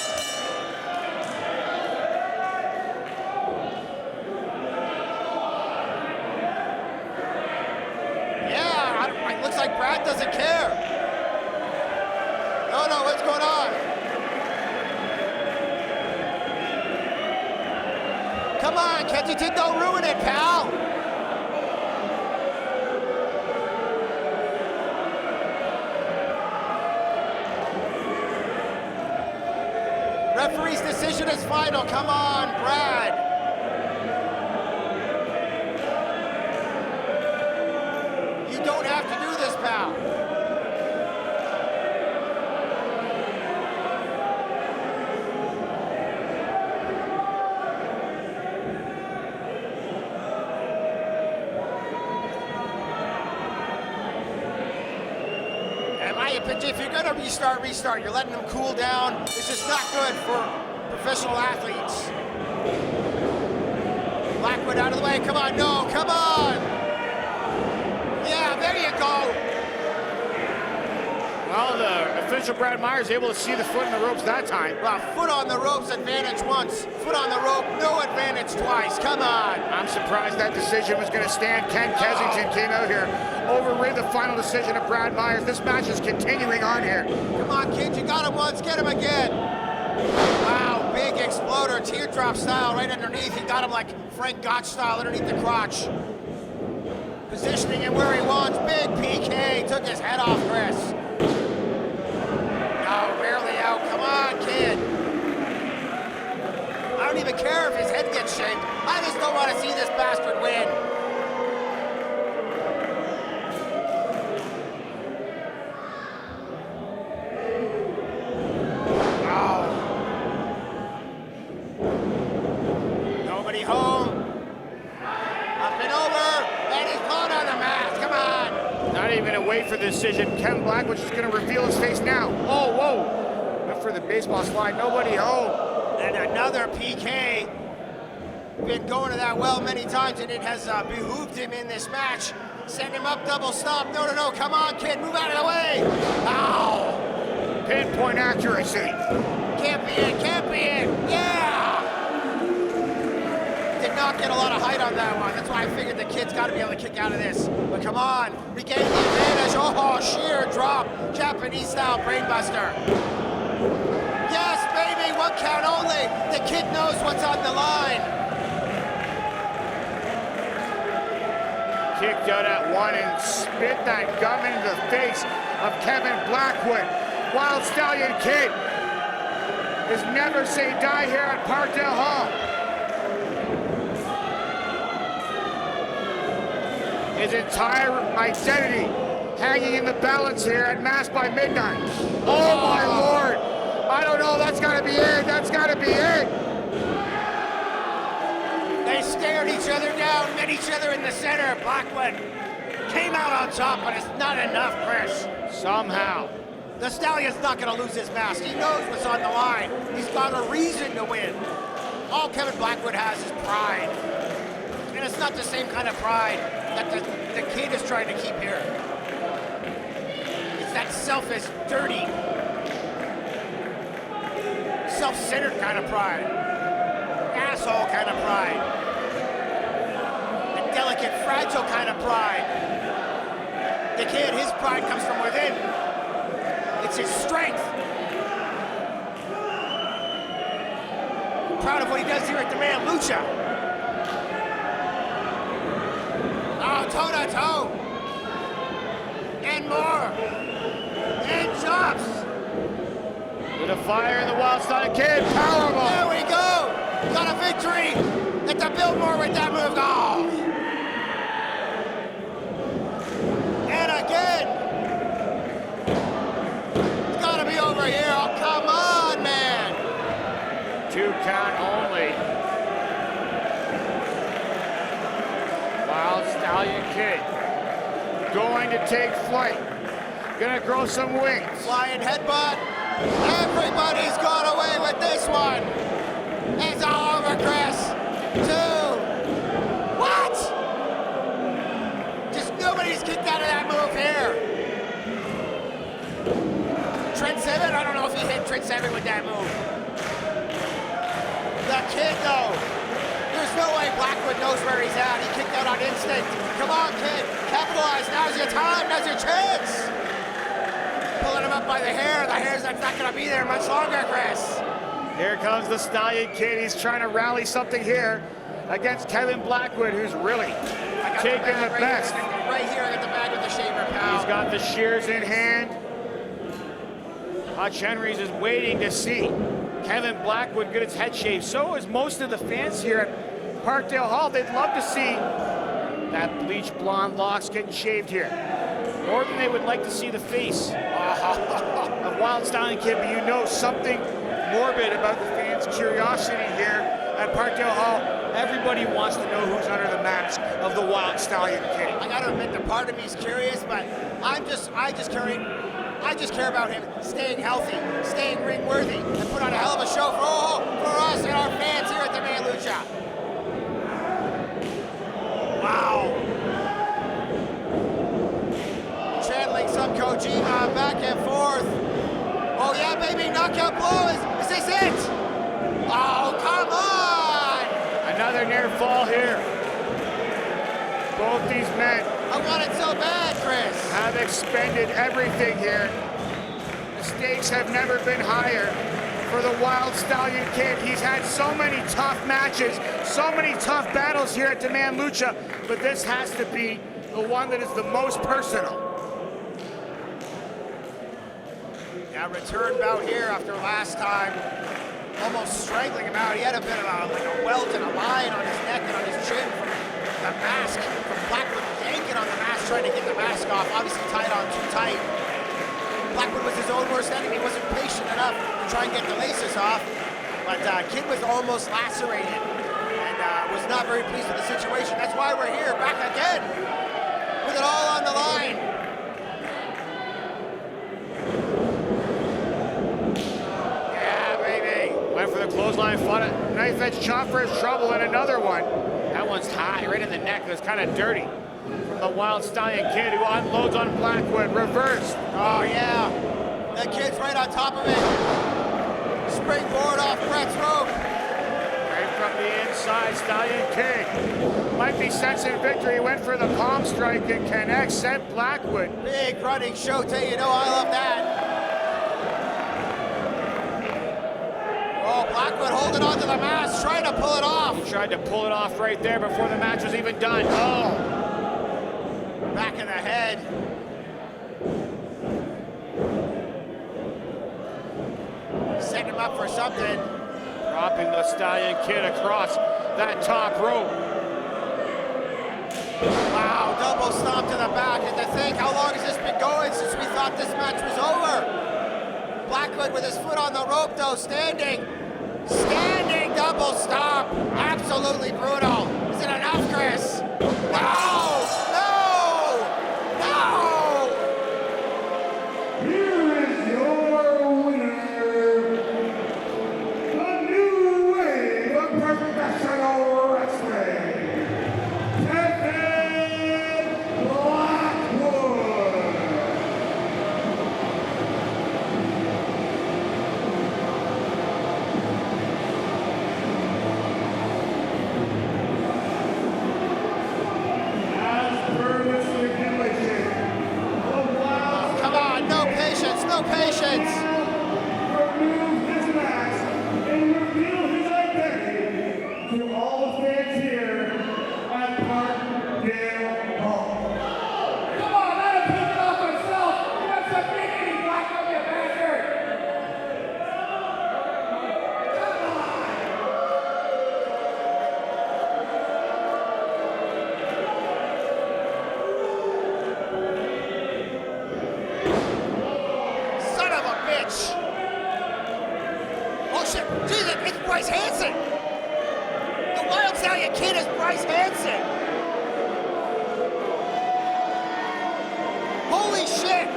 Yeah, it looks like Brad doesn't care. No, what's going on? Come on, Kensington, don't ruin it, pal. Referee's decision is final. Come on, Brad. You don't have to do this, pal. if you're gonna restart. You're letting them cool down. It's just not good for professional athletes. Blackwood out of the way. Come on, no, come on. Yeah, there you go. Well, the official Brad Myers able to see the foot in the ropes that time. Well, foot on the ropes, advantage once. Foot on the rope, no advantage twice. Come on. I'm surprised that decision was going to stand. Ken Kensington came out here, overridden the final decision of Brad Myers. This match is continuing on here. Come on, kid, you got him once, get him again. Wow, big exploder, teardrop style right underneath. He got him like Frank Gotch style underneath the crotch. Positioning him where he wants. Big PK, took his head off, Chris. Rarely out. Come on, kid. I don't even care if his head gets shaped. I just don't want to see this bastard win. Oh. Nobody home. Up and over. And he's pulling on the mask. Come on. Not even gonna wait for the decision. Kevin Blackwood is gonna reveal his face now. Oh, whoa. Went for the baseball slide, nobody home. And another PK. Been going to that well many times, and it has behooved him in this match. Send him up, double stop. No, no, no, come on, kid, move out of the way. Ow. Pinpoint accuracy. Can't be in, can't be in. Yeah. Did not get a lot of height on that one. That's why I figured the kid's got to be able to kick out of this. But come on, regain the advantage. Oh, sheer drop. Japanese style brainbuster. Yes, baby, 1 count only. The kid knows what's on the line. Kicked out at 1 and spit that gum into the face of Kevin Blackwood. Wild Stallion Kid is never say die here at Parkdale Hall. His entire identity hanging in the balance here at Masked by Midnight. Oh my Lord! I don't know, that's gotta be it, that's gotta be it! They stared each other down, met each other in the center. Blackwood came out on top, but it's not enough, Chris. Somehow. The Stallion's not gonna lose his mask. He knows what's on the line. He's got a reason to win. All Kevin Blackwood has is pride. And it's not the same kind of pride that the kid is trying to keep here. It's that selfish, dirty, self-centered kind of pride. Asshole kind of pride. A delicate, fragile kind of pride. The kid, his pride comes from within. It's his strength. I'm proud of what he does here at the man, Lucha. Oh, toe-to-toe. And more. And chops. With a fire in the Wild Stallion Kid, powerbomb. There we go. Got a victory at the Biltmore with that move. Oh. And again. It's got to be over here. Oh, come on, man. 2 count only. Wild Stallion Kid going to take flight. Gonna grow some wings. Flying headbutt. Everybody's gone away with this one. It's all over, Chris. 2. What? Just nobody's kicked out of that move here. Trent Seven? I don't know if he hit Trent Seven with that move. The kid, though. There's no way Blackwood knows where he's at. He kicked out on instinct. Come on, kid. Capitalize. Now's your time. Now's your chance. Pulling him up by the hair. The hair's not going to be there much longer, Chris. Here comes the Stallion Kid. He's trying to rally something here against Kevin Blackwood, who's really taking the best. Right here, I got the bag with the shaver, pal. He's got the shears in hand. Hutch Henries is waiting to see Kevin Blackwood get his head shaved. So is most of the fans here at Parkdale Hall. They'd love to see that bleached blonde locks getting shaved here. More than they would like to see the face of Wild Stallion Kid, but you know something morbid about the fans' curiosity here at Parkdale Hall. Everybody wants to know who's under the mask of the Wild Stallion Kid. I gotta admit, the part of me is curious, but I just carry I just care about him staying healthy, staying ring worthy, and put on a hell of a show for us and our fans here at the Man Lucha. Wow. Channeling some Kojima back and forth. Oh yeah, baby, knockout blow. Is this it? Oh, come on! Another near fall here. Both these men I want it so bad, Chris. have expended everything here. The stakes have never been higher for the Wild Stallion Kid. He's had so many tough matches, so many tough battles here at the Man Lucha, but this has to be the one that is the most personal. Yeah, return bout here after last time. Almost strangling him out. He had a bit of a welt and a line on his neck and on his chin from the mask, from Blackwood yanking on the mask, trying to get the mask off. Obviously tied on too tight. Blackwood was his own worst enemy. He wasn't patient enough to try and get the laces off. But Kid was almost lacerated and was not very pleased with the situation. That's why we're here, back again, with it all on the line. Went for the clothesline, fought it. Knife edge chop for his trouble, and another one. That one's high, right in the neck. It was kind of dirty. From the Wild Stallion Kid who unloads on Blackwood. Reversed. Oh, yeah. That Kid's right on top of it. Springboard off Brett's rope. Right from the inside, Stallion Kid. Might be sensing victory. Went for the palm strike and connects. Sent Blackwood. Big running show, you know I love that. Oh, Blackwood holding on to the mask, trying to pull it off. He tried to pull it off right there before the match was even done. Oh! Back in the head. Setting him up for something. Dropping the Stallion Kid across that top rope. Wow, double stomp to the back. And to think, how long has this been going since we thought this match was over? Blackwood with his foot on the rope though, standing double stomp. Absolutely brutal. Is it enough, Chris? No! Here is your winner, the new wave of professional wrestling, Blackwood. No patience. Remove his mask and reveal his identity to all the fans here at Parkdale Hall. Come on, let him pick it off himself. You got some dignity, Blackwood, you bastard. Oh shit, Jesus, it's Bryce Hansen! The Wild Stallion Kid is Bryce Hansen! Holy shit!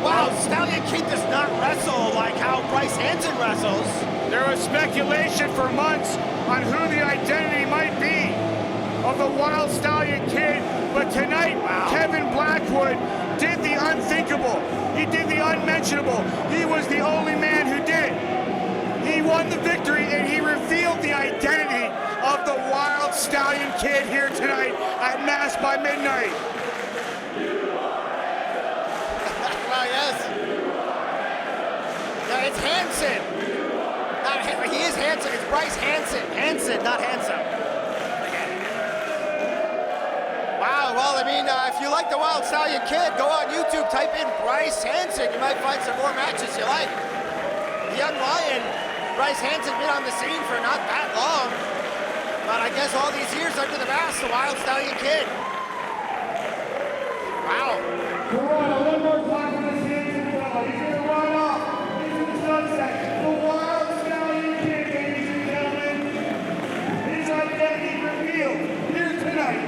Wow, Stallion Kid does not wrestle like how Bryce Hansen wrestles. There was speculation for months on who the identity might be of the Wild Stallion Kid, but tonight, Kevin Blackwood did the unthinkable. He did the unmentionable. He was the only man who did it. He won the victory, and he revealed the identity of the Wild Stallion Kid here tonight at Masked by Midnight. Well, yes. No, it's Hansen. He is Hansen. It's Bryce Hansen. Hansen, not handsome. Wow, well, I mean, if you like the Wild Stallion Kid, go on YouTube, type in Bryce Hansen. You might find some more matches you like. The Young Lion, Bryce Hansen been on the scene for not that long. But I guess all these years under the mask, the Wild Stallion Kid. Wow. Corona, one more time for this Hansen fella. He's going to run off into the sunset. The Wild Stallion Kid, ladies and gentlemen. His identity revealed here tonight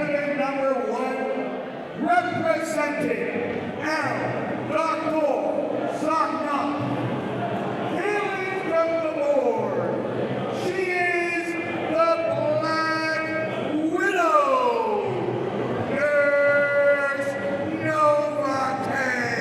champion number 1, representing El-Doctor Zaknop, hailing from the board, she is the Black Widow, Nurse NOVAKANE.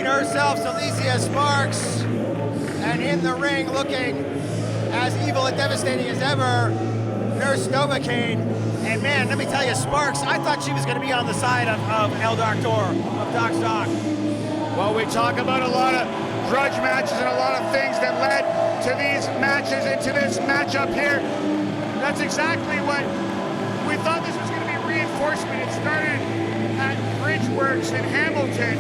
Herself, SELEZIYA SPARX, and in the ring looking as evil and devastating as ever, Nurse NOVAKANE. And man, let me tell you, SPARX, I thought she was going to be on the side of El-Doctor, of Doc Zoc. Well, we talk about a lot of grudge matches and a lot of things that led to these matches and to this matchup here. That's exactly what we thought. This was going to be reinforcement. It started at Bridgeworks in Hamilton.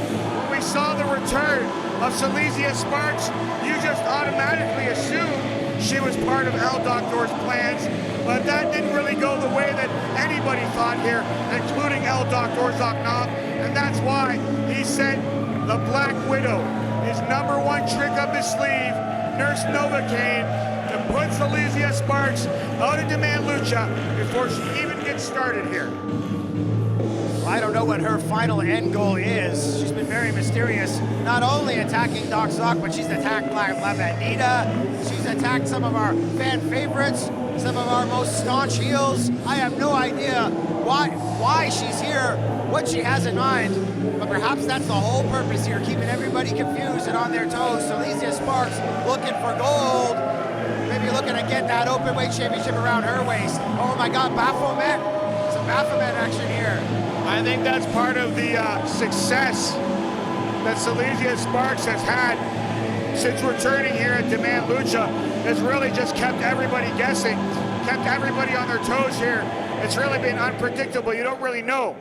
We saw the return of SELEZIYA SPARX. You just automatically assumed she was part of El-Doctor's plans, but that didn't really go the way that anybody thought here, including El-Doctor Zaknop, and that's why he sent the Black Widow, his #1 trick up his sleeve, Nurse NOVAKANE, to put SELEZIYA SPARX out of Demand Lucha before she even gets started here. I don't know what her final end goal is. She's been very mysterious, not only attacking Doc Zoc, but she's attacked La BANDITA. She's attacked some of our fan favorites, some of our most staunch heels. I have no idea why she's here, what she has in mind, but perhaps that's the whole purpose here, keeping everybody confused and on their toes. SELEZIYA SPARX looking for gold, maybe looking to get that Openweight Championship around her waist. Oh my God, Baphomet, some Baphomet action here. I think that's part of the success that SELEZIYA SPARX has had since returning here at Demand Lucha. Has really just kept everybody guessing, kept everybody on their toes here. It's really been unpredictable. You don't really know.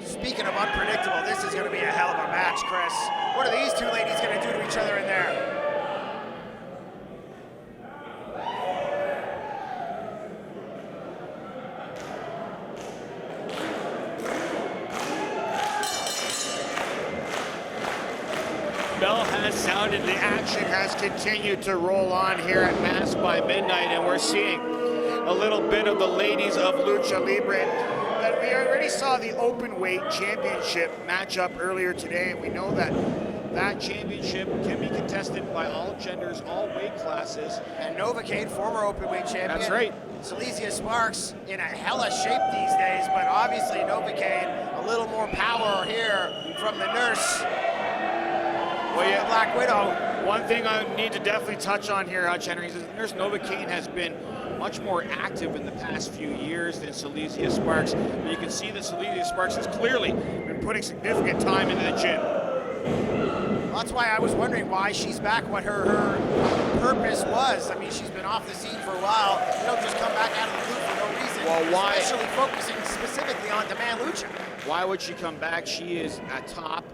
Speaking of unpredictable, this is going to be a hell of a match, Chris. What are these two ladies going to do to each other in there? Bell has sounded, the action has continued to roll on here at Masked by Midnight, and we're seeing a little bit of the ladies of Lucha Libre. That we already saw the Openweight Championship matchup earlier today, and we know that that championship can be contested by all genders, all weight classes. And NOVAKANE, former Openweight champion. That's right. SELEZIYA SPARX in a hella shape these days, but obviously NOVAKANE a little more power here from the nurse. Well, yeah, Black Widow. One thing I need to definitely touch on here, Hutch Henries, is Nurse NOVAKANE has been much more active in the past few years than SELEZIYA SPARX. You can see that SELEZIYA SPARX has clearly been putting significant time into the gym. Well, that's why I was wondering why she's back, what her purpose was. I mean, she's been off the scene for a while. You don't just come back out of the blue for no reason. Well, why? Especially focusing specifically on Demand Lucha. Why would she come back? She is a top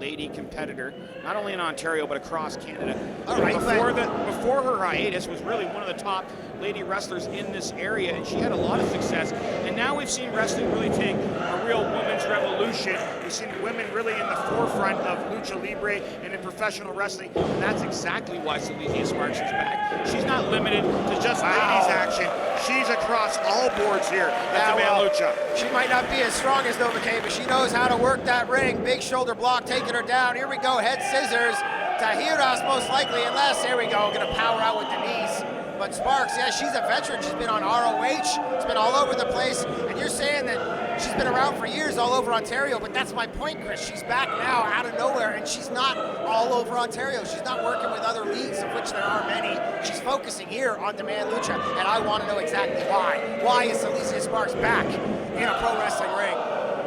lady competitor, not only in Ontario, but across Canada. All right, Before her hiatus, was really one of the top lady wrestlers in this area, and she had a lot of success. And now we've seen wrestling really take a real women's revolution. We've seen women really in the forefront of Lucha Libre and in professional wrestling, and that's exactly why SELEZIYA SPARX is back. She's not limited to just ladies action. She's across all boards here at Demand Lucha. She might not be as strong as NOVAKANE, but she knows how to work that ring. Big shoulder block taking her down. Here we go, head scissors. Tahiras most likely, unless, here we go, gonna power out with the knees. But SPARX, yeah, she's a veteran. She's been on ROH. She's been all over the place. And you're saying that she's been around for years all over Ontario, but that's my point, Chris. She's back now out of nowhere, and she's not all over Ontario. She's not working with other leagues, of which there are many. She's focusing here on Demand Lucha, and I want to know exactly why. Why is SELEZIYA SPARX back in a pro wrestling ring?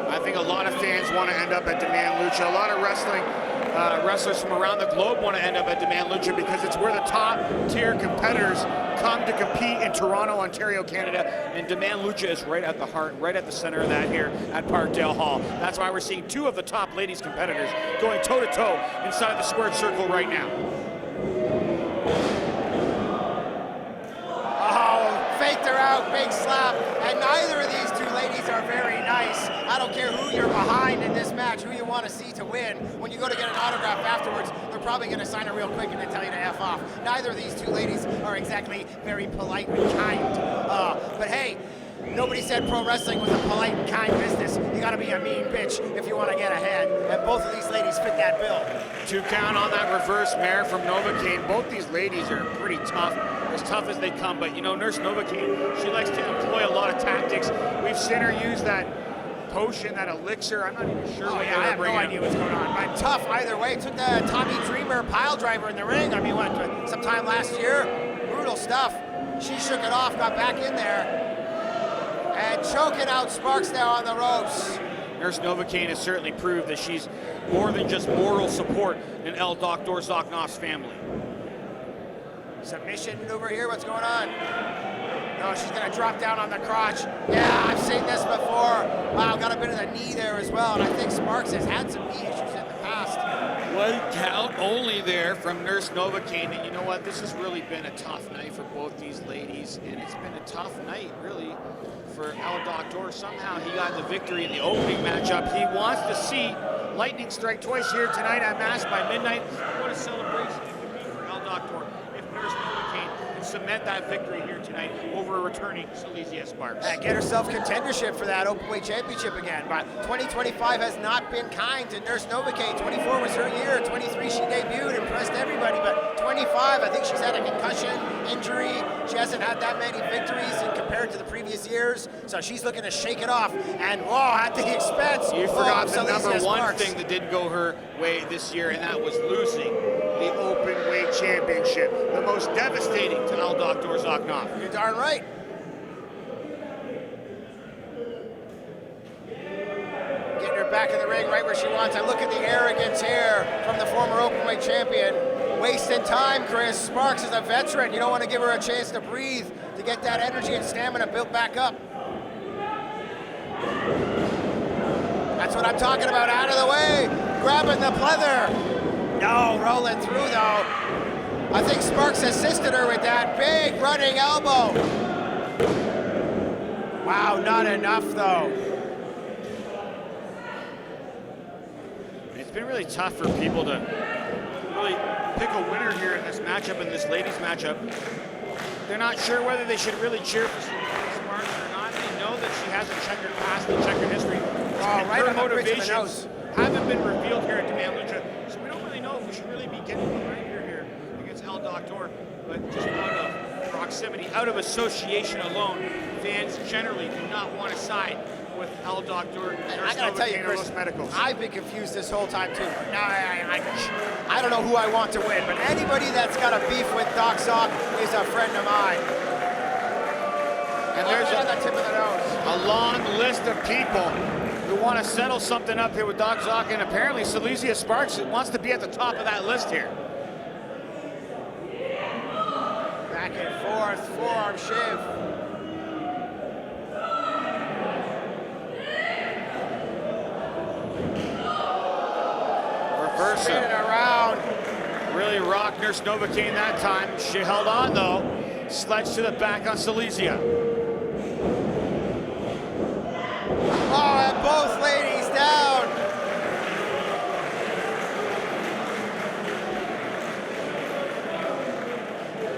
I think a lot of fans want to end up at Demand Lucha. A lot of wrestlers from around the globe want to end up at Demand Lucha because it's where the top tier competitors come to compete in Toronto, Ontario, Canada, and Demand Lucha is right at the heart, right at the center of that here at Parkdale Hall. That's why we're seeing two of the top ladies competitors going toe-to-toe inside the squared circle right now. Oh, faked her out, big slap, and neither of these two ladies are very nice. I don't care who you're behind in this match, who you want to see to win. When you go to get an autograph afterwards, they're probably going to sign it real quick and then tell you to F off. Neither of these two ladies are exactly very polite and kind. But hey, nobody said pro wrestling was a polite and kind business. You got to be a mean bitch if you want to get ahead. And both of these ladies fit that bill. 2 count on that reverse mare from NOVAKANE. Both these ladies are pretty tough as they come. But you know, Nurse NOVAKANE, she likes to employ a lot of tactics. We've seen her use that potion, that elixir. I'm not even sure what I have no idea what's going on. But tough either way. Took the Tommy Dreamer pile driver in the ring. I mean, what, sometime last year? Brutal stuff. She shook it off, got back in there, and choking out SPARX now on the ropes. Nurse NOVAKANE has certainly proved that she's more than just moral support in El Dr. Zaknov's family. Submission maneuver here, what's going on? No, she's gonna drop down on the crotch. Yeah, I've seen this before. Wow, got a bit of the knee there as well, and I think SPARX has had some knee issues in the past. 1 count only there from Nurse NOVAKANE, and you know what? This has really been a tough night for both these ladies, and it's been a tough night, really, for El Dr. Somehow he got the victory in the opening matchup. He wants to see lightning strike twice here tonight at Masked by midnight. What a celebration it would be for El Dr. if Nurse NOVAKANE can cement that victory here tonight over a returning SELEZIYA SPARX. Get herself contendership for that Openweight Championship again. But 2025 has not been kind to Nurse NOVAKANE. 24 was her year. 23 she debuted, impressed everybody. But 25, I think she's had a concussion, injury. She hasn't had that many victories compared to the previous years. So she's looking to shake it off. And whoa, at the expense. You forgot the number SELEZIYA one SPARX. thing that didn't go her way this year, and that was losing the Openweight Championship. The most devastating to El Dr. Zaknov. You're darn right. Getting her back in the ring right where she wants. And look at the arrogance here from the former Openweight champion. Wasting time, Chris. SPARX is a veteran. You don't want to give her a chance to breathe, to get that energy and stamina built back up. That's what I'm talking about. Out of the way. Grabbing the pleather. No, rolling through though. I think SPARX assisted her with that big running elbow. Wow, not enough though. It's been really tough for people to really pick a winner here in this matchup, in this ladies matchup. They're not sure whether they should really cheer for SPARX or not. They know that she has a checkered past and checkered history. Oh, right her on the bridge of the motivations nose. haven't been revealed here at Demand Lucha, so we don't really know if we should really be getting behind her here against El Dr. But just out of proximity, out of association alone, fans generally do not want to side with El Dr. And I gotta tell you, Chris, MEDICOS. I've been confused this whole time too. Now I don't know who I want to win, but anybody that's got a beef with Doc Zoc is a friend of mine. And there's on the tip of the nose. a long list of people who want to settle something up here with Doc Zoc, and apparently SELEZIYA SPARX wants to be at the top of that list here. Back and forth, forearm shiv. For Spinning around. Really rocked Nurse Novocaine that time. She held on though. Sledge to the back on SELEZIYA. Oh, and both ladies down.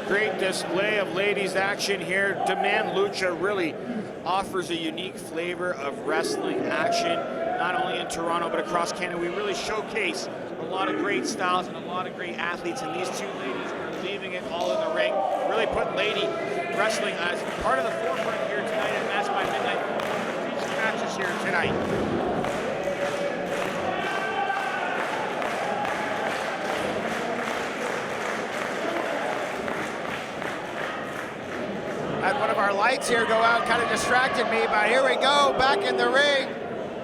Great display of ladies action here. Demand Lucha really offers a unique flavor of wrestling action, not only in Toronto, but across Canada. We really showcase a lot of great styles and a lot of great athletes, and these two ladies are leaving it all in the ring, really putting lady wrestling as part of the forefront here tonight at Masked by Midnight. Feature matches here tonight. Had one of our lights here go out, kind of distracted me, but here we go, back in the ring.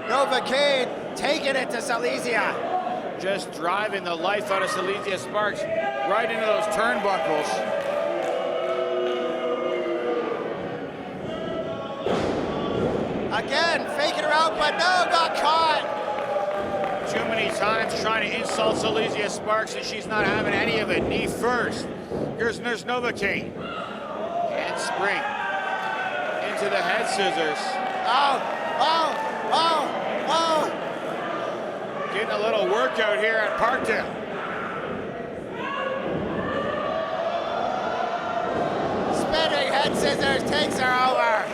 NOVAKANE taking it to SELEZIYA. Just driving the life out of SELEZIYA SPARX right into those turnbuckles. Again, faking her out, but no, got caught. Too many times trying to insult SELEZIYA SPARX, and she's not having any of it. Knee first. Here's Nurse Novocaine. And spring into the head scissors. Oh, oh, oh, oh. Getting a little workout here at Parkdale. Spinning head scissors takes her over.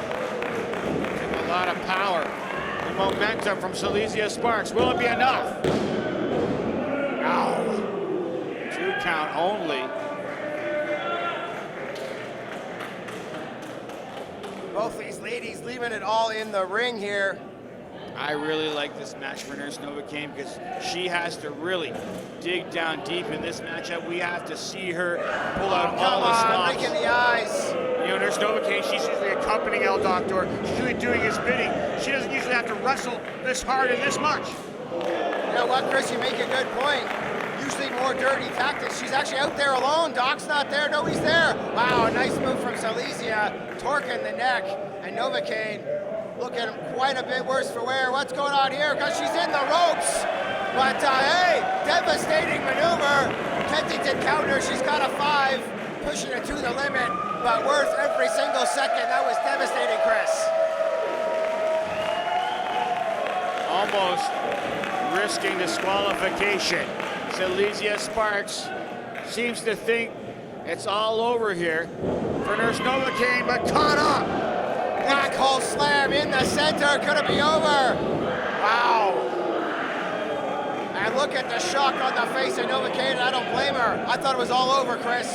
Took a lot of power and momentum from SELEZIYA SPARX. Will it be enough? Ow. 2 count only. Both these ladies leaving it all in the ring here. I really like this match for Nurse Novocaine because she has to really dig down deep in this matchup. We have to see her pull out all the stops. Look in the eyes. You know, Nurse Novocaine, she's usually accompanying El Doctor. She's usually doing his bidding. She doesn't usually have to wrestle this hard and this much. You know what, Chris, you make a good point. Usually more dirty tactics. She's actually out there alone. Doc's not there, nobody's there. Wow, a nice move from SELEZIYA, torquing the neck, and Novocaine looking quite a bit worse for wear. What's going on here? Because she's in the ropes. But hey, devastating maneuver. Kensington counter, she's got a 5, pushing it to the limit, but worth every single second. That was devastating, Chris. Almost risking disqualification. SELEZIYA SPARX seems to think it's all over here for Nurse Novocaine, but caught up. Black hole slam in the center, could it be over? Wow. And look at the shock on the face of Novocaine, I don't blame her. I thought it was all over, Chris.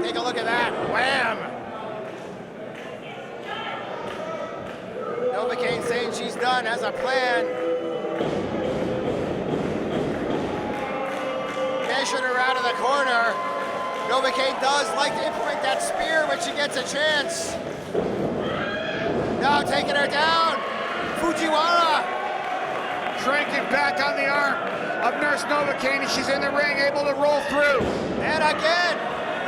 Take a look at that, wham. Novocaine saying she's done, has a plan. Dashing her out of the corner. Novocaine does like to implement that spear when she gets a chance. Now taking her down. Fujiwara. Cranking back on the arm of Nurse Novocaine, and she's in the ring, able to roll through. And again,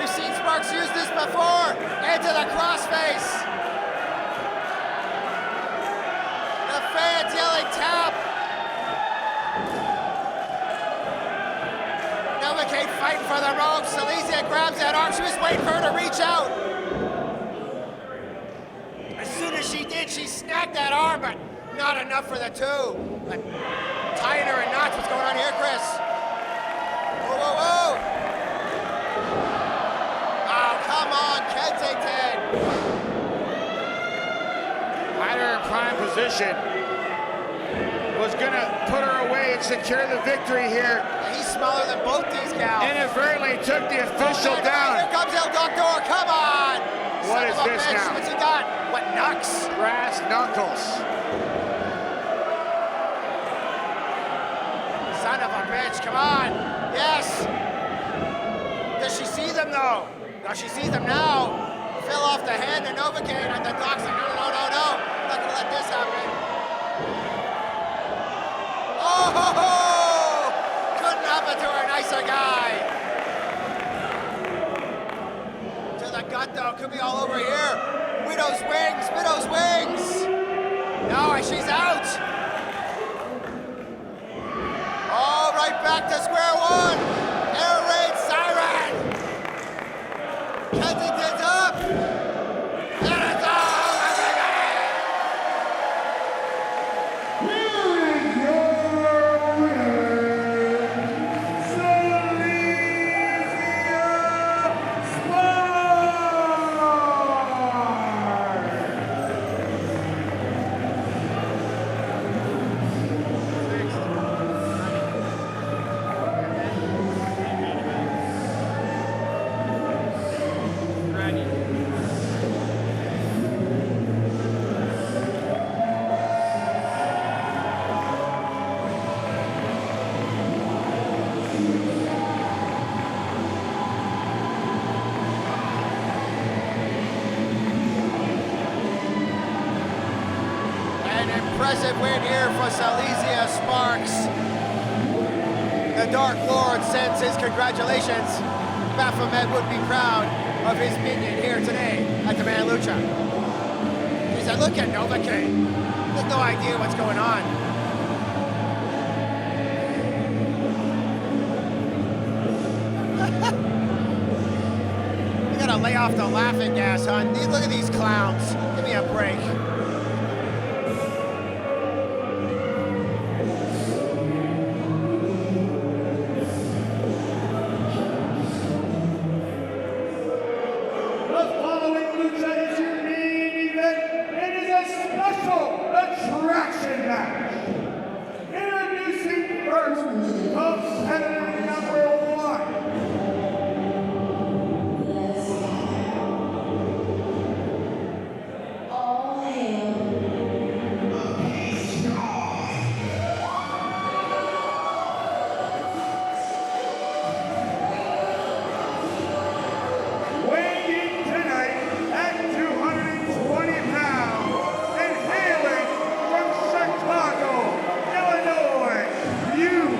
we've seen SPARX use this before. Into the crossface. The fans yelling tap. Novocaine fighting for the ropes. SELEZIYA grabs that arm. She was waiting for her to reach out. As soon as she did, she snagged that arm, but not enough for the 2. But tying her in knots. What's going on here, Chris? Whoa, whoa, whoa. Oh, come on, Kensington. Had her in prime position. Was gonna put her away and secure the victory here. He's smaller than both these gals. Inadvertently took the official down. Here comes El Doctor, come on! What is this now? What's he got? What, knucks? Brass knuckles. Son of a bitch, come on! Yes! Does she see them though? No, she sees them now. Fill off the hand of Novocaine, and the Doc's like, no, no, no, no. I'm not gonna let this happen. Oh! Couldn't happen to a nicer guy. To the gut though, could be all over here. Widow's wings, Widow's wings. No, she's out. back to square one. Air raid siren. Kensington's up. And it's over, baby. Here is your winner, SELEZIYA SPARX. An impressive win here for SELEZIYA SPARX. The Dark Lord sends his congratulations. Baphomet would be proud of his minion here today at the Man Lucha. He said, look at NOVAKANE. He has no idea what's going on. You gotta lay off the laughing gas, hon. Look at these clowns. Give me a break. The following Lucha is your main event. It is a special attraction match. Introducing first, competitor number 1. All hail. Weighing tonight at 220 pounds and hailing from Chicago, Illinois, USA,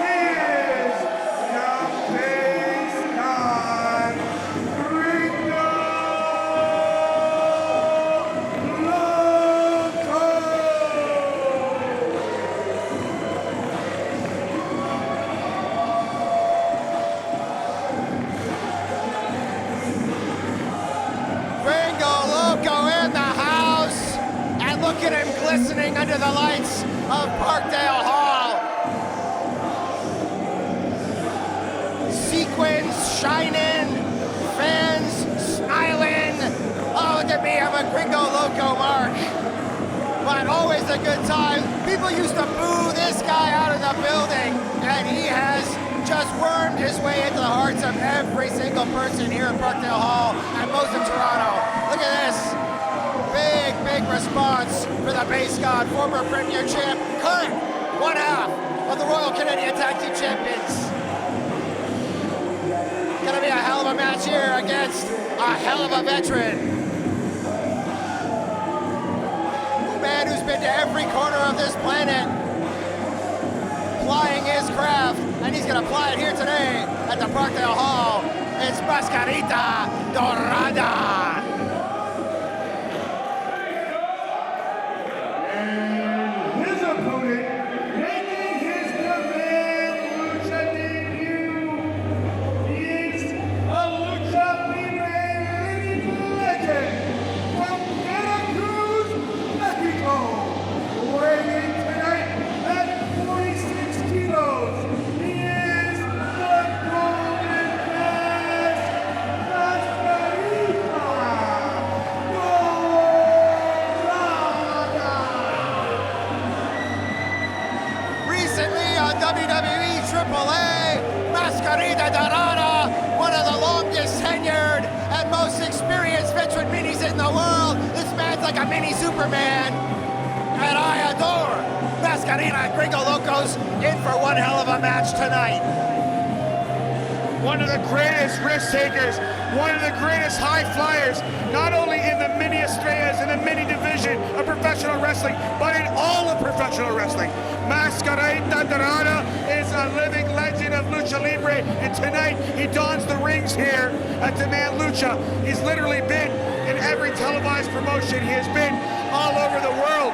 he is the Base God, GRIINGO LOCO. GRIINGO LOCO in the house, and look at him glistening under the lights of Parkdale Hall. Sequins shining, fans smiling. Oh, look at me, I'm a GRIINGO LOCO mark. But always a good time. People used to boo this guy out of the building, and he has just wormed his way into the hearts of every single person here at Parkdale Hall and most of Toronto. Look at this. Big response for the Base God, former Premier Champ, current one half of the Royal Canadian Tag Team Champions. Gonna be a hell of a match here against a hell of a veteran. A man who's been to every corner of this planet, plying his craft, and he's gonna apply it here today at the Parkdale Hall. It's MASCARITA DORADA. And his opponent, making his demand Lucha debut, he is a Lucha Libre living legend from Veracruz, Mexico, weighing tonight at 46 kilos. He is the Golden Mask, MASCARITA DORADA. Recently on WWE AAA, MASCARITA DORADA, one of the longest tenured and most experienced veteran minis in the world. This man's like a mini Superman, and I adore MASCARITA and GRIINGO LOCO's in for one hell of a match tonight. One of the greatest risk takers, one of the greatest high flyers, not only in the mini estrellas, in the mini division of professional wrestling, but in all of professional wrestling. MASCARITA DORADA is a living legend of Lucha Libre, and tonight he dons the rings here at the Man Lucha. He's literally been in every televised promotion. He has been all over the world.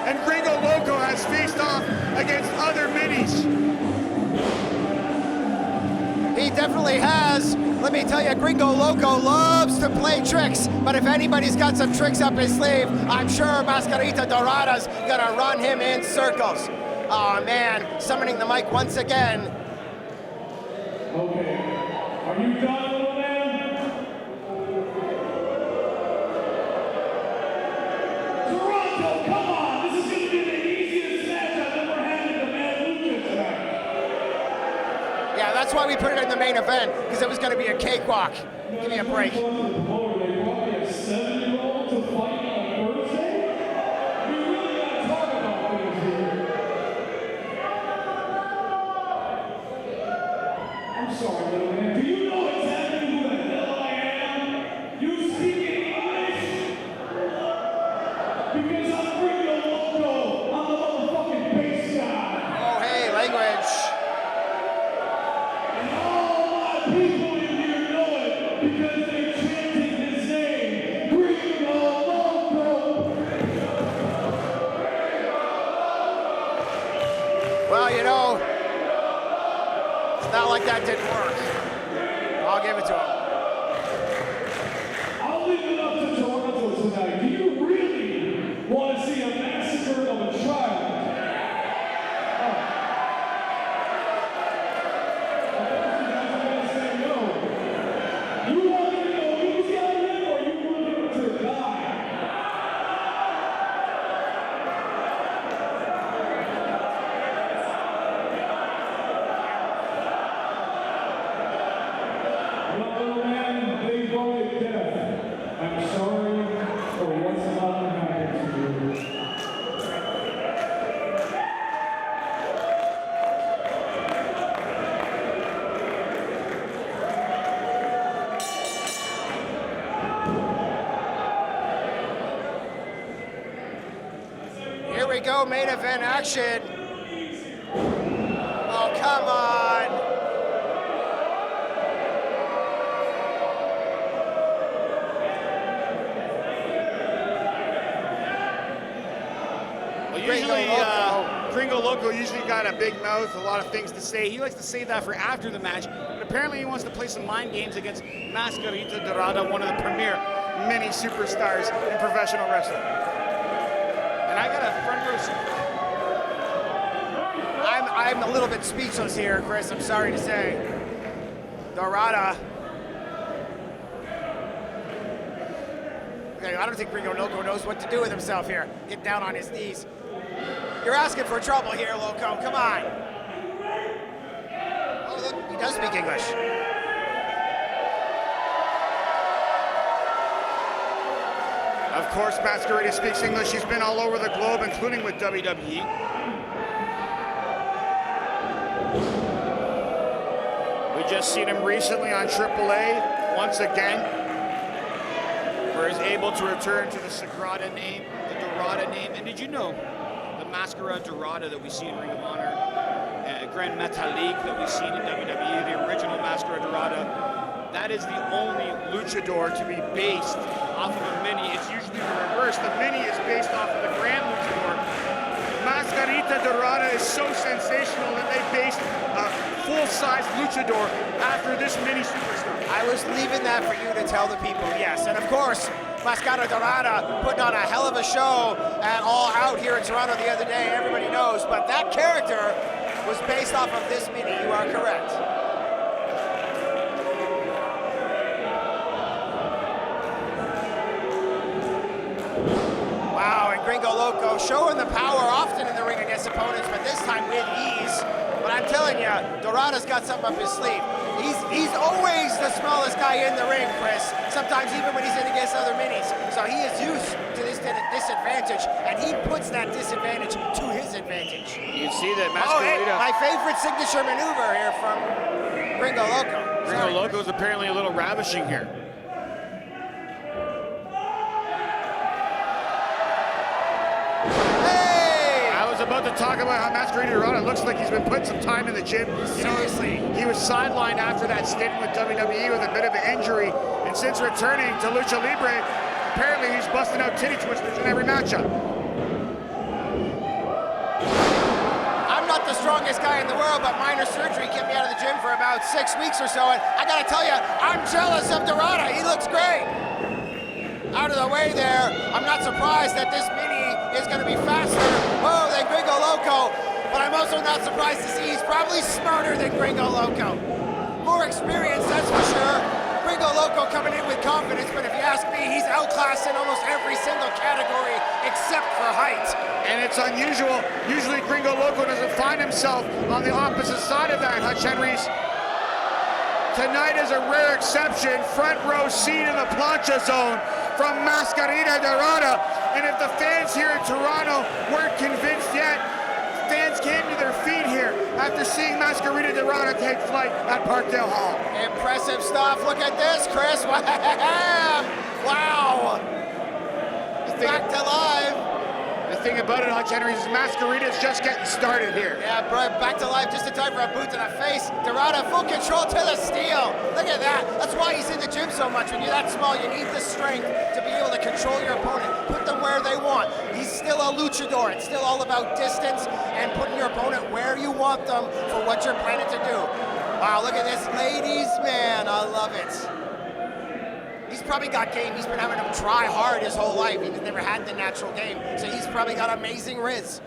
and Gringo Loco has faced off against other minis. He definitely has. Let me tell you, Gringo Loco loves to play tricks, but if anybody's got some tricks up his sleeve, I'm sure MASCARITA Dorada's gonna run him in circles. Oh man, summoning the mic once again. Okay, are you done, little man? Toronto, come on! This is gonna be the easiest match I've ever had in the Lucha tonight. Yeah, that's why we put it in the main event, because it was gonna be a cakewalk. Give me a break. They brought me a 7-year-old to fight on a Thursday? We really gotta talk about things here. I'm sorry, little man. Do you know exactly who the hell I am? You speak English? Because I'm Gringo Loco. I'm the motherfucking bass guy. Oh, hey, language. And all my people in here know it because they're chanting his name. Gringo Loco. Well, you know, it's not like that didn't work. I'll give it to him. I'll leave it up to Toronto tonight. Do you really want to see a massacre of a child? You want him to go easy on him, or you want him to die? Well, little man, they voted death. I'm sorry for what's about to happen to you. Here we go, main event action. Oh, come on. Well, Gringo usually, Loco. Gringo Loco usually got a big mouth, a lot of things to say. He likes to save that for after the match, but apparently he wants to play some mind games against MASCARITA Dorada, one of the premier mini superstars in professional wrestling. And I got a front row seat. I'm a little bit speechless here, Chris. I'm sorry to say. Dorada. Okay, I don't think Gringo Loco knows what to do with himself here. Get down on his knees. You're asking for trouble here, Loco. Come on. Oh, look, he does speak English. Of course, MASCARITA speaks English. He's been all over the globe, including with WWE. We just seen him recently on AAA, once again, where he's able to return to the Sagrada name, the Dorada name. And did you know the Mascara Dorada that we see in Ring of Honor, Grand Metalik that we've seen in WWE, the original Mascara Dorada, that is the only luchador to be based off of a mini. It's usually the reverse. The mini is based off of the Grand Luchador. Mascarita Dorada is so sensational that they based a full-size luchador after this mini superstar. I was leaving that for you to tell the people, yes. And of course, Mascara Dorada putting on a hell of a show at All Out here in Toronto the other day. Everybody knows, but that character was based off of this mini. You are correct. Wow, and Gringo Loco showing the power often in the ring against opponents, but this time with ease. But I'm telling you, Dorada's got something up his sleeve. He's always the smallest guy in the ring, Chris. Sometimes even when he's in against other minis. So he is used to this disadvantage, and he puts that disadvantage to his advantage. You see that Oh, hey, MASCARITA. my favorite signature maneuver here from Gringo Loco. Gringo Loco is apparently a little ravishing here. Hey! I was about to talk about how Mascarita Dorada looks like he's been putting some time in the gym. Seriously. He was sidelined after that stint with WWE with a bit of an injury, and since returning to Lucha Libre, apparently he's busting out titty twisters in every matchup. the strongest guy in the world, but minor surgery kept me out of the gym for about 6 weeks or so, and I gotta tell you, I'm jealous of Dorada. He looks great. Out of the way there. I'm not surprised that this mini is gonna be faster than Gringo Loco, but I'm also not surprised to see he's probably smarter than Gringo Loco. More experience, that's for sure. Gringo Loco coming in with confidence, but if you ask me, he's outclassed in almost every single category except for height. And it's unusual. Usually Gringo Loco doesn't find himself on the opposite side of that, Hutch Henries. Tonight is a rare exception. Front row seat in the plancha zone from MASCARITA Dorada. And if the fans here in Toronto weren't convinced yet, fans came to their feet here after seeing MASCARITA Dorada take flight at Parkdale Hall. Impressive stuff. Look at this, Chris. Wow. Back to live. The thing about it, Hutch Henries, is MASCARITA is just getting started here. Yeah, bro, back to life just in time for a boot to the face. Dorada full control to the steel. Look at that. That's why he's in the gym so much. When you're that small, you need the strength to be able to control your opponent, put them where they want. He's still a luchador. It's still all about distance and putting your opponent where you want them for what you're planning to do. Wow, look at this, ladies, man. I love it. He's probably got game. He's been having to try hard his whole life. He's never had the natural game. So he's probably got amazing riz.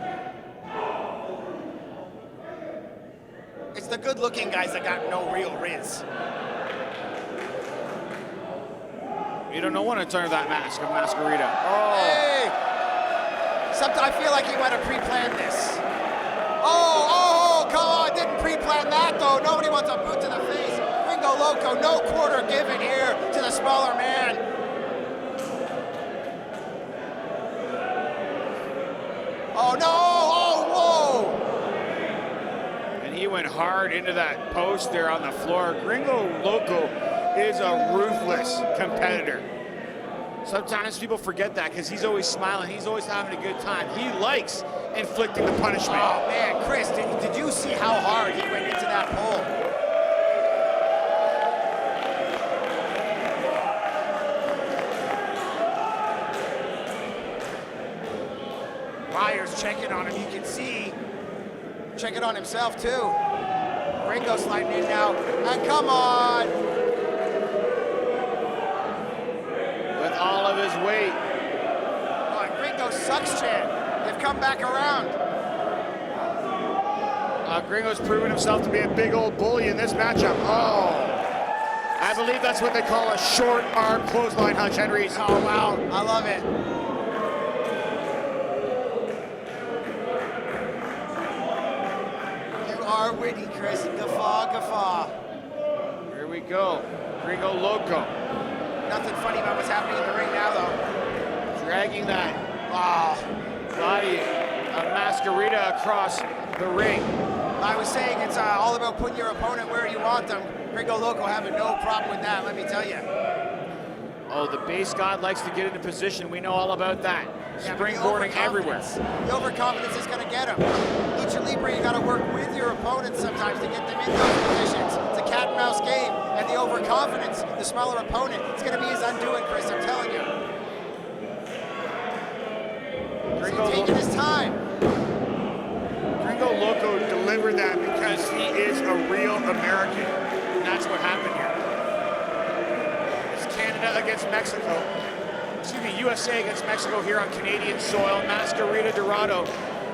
It's the good-looking guys that got no real riz. You don't know when to turn that mask of MASCARITA. Hey! Sometimes I feel like he might have pre-planned this. Oh, come on. Didn't pre-plan that, though. Nobody wants a boot to the face. Gringo Loco, no quarter given here to the smaller man. Oh, no! Oh, whoa! And he went hard into that post there on the floor. Gringo Loco is a ruthless competitor. Sometimes people forget that because he's always smiling. He's always having a good time. He likes inflicting the punishment. Oh, man, Chris, did you see how hard he went into that pole? Myers checking on him, you can see. Checking on himself, too. Gringo sliding in now. And come on! With all of his weight. Oh, and Gringo sucks, Chan. They've come back around. Gringo's proven himself to be a big old bully in this matchup. Oh. I believe that's what they call a short arm clothesline, Hutch Henries. Oh, wow. I love it. Are witty, Chris. Guffaw, guffaw. Here we go. Gringo Loco. Nothing funny about what's happening in the ring now, though. Dragging that body of MASCARITA across the ring. I was saying it's all about putting your opponent where you want them. Gringo Loco having no problem with that, let me tell you. Oh, the base god likes to get into position. We know all about that. Yeah, springboarding everywhere. The overconfidence is going to get him. Lucha Libre, you got to work with your opponents sometimes to get them in those positions. It's a cat and mouse game, and the overconfidence, the smaller opponent, it's going to be his undoing, Chris, I'm telling you. He's taking his time. Gringo Loco delivered that because he is a real American. And that's what happened here. It's Canada against Mexico. Excuse me, USA against Mexico here on Canadian soil. MASCARITA Dorada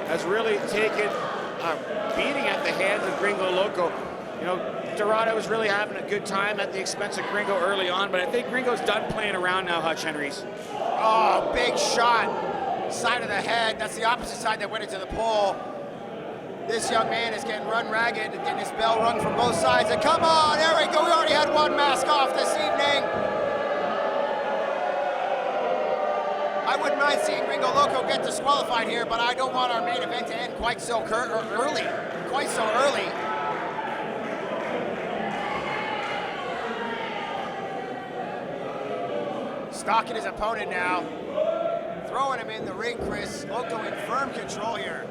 has really taken a beating at the hands of Gringo Loco. You know, Dorada was really having a good time at the expense of Gringo early on, but I think Gringo's done playing around now, Hutch Henries. Oh, big shot. Side of the head. That's the opposite side that went into the pole. This young man is getting run ragged, getting his bell rung from both sides. And come on, there we go. We already had one mask off this evening. I wouldn't mind seeing Gringo Loco get disqualified here, but I don't want our main event to end quite so early. Quite so early. Stalking his opponent now. Throwing him in the ring, Chris. Loco in firm control here.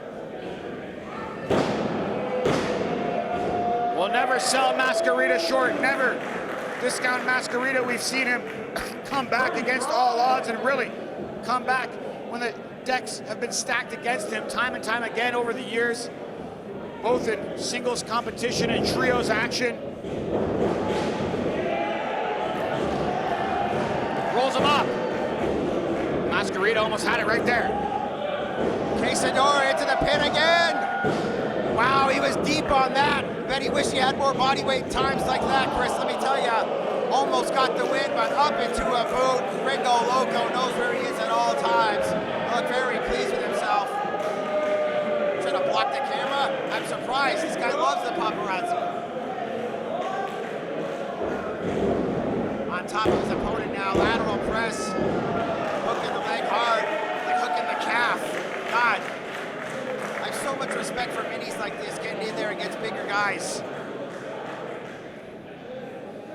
We'll never sell MASCARITA short, never discount MASCARITA. We've seen him come back against all odds and really come back when the decks have been stacked against him time and time again over the years. both in singles competition and trios action. Rolls him up. MASCARITA almost had it right there. Quesador into the pin again. Wow, he was deep on that. Bet he wished he had more body weight times like that, Chris. Let me tell you, almost got the win, but up into a boot. Gringo Loco knows where he is at all times. Looked very pleased with himself. Trying to block the camera. I'm surprised. This guy loves the paparazzi. On top of his opponent now, lateral press. Hooking the leg hard, like hooking the calf. God, I have so much respect for minis like this, getting in there against bigger guys.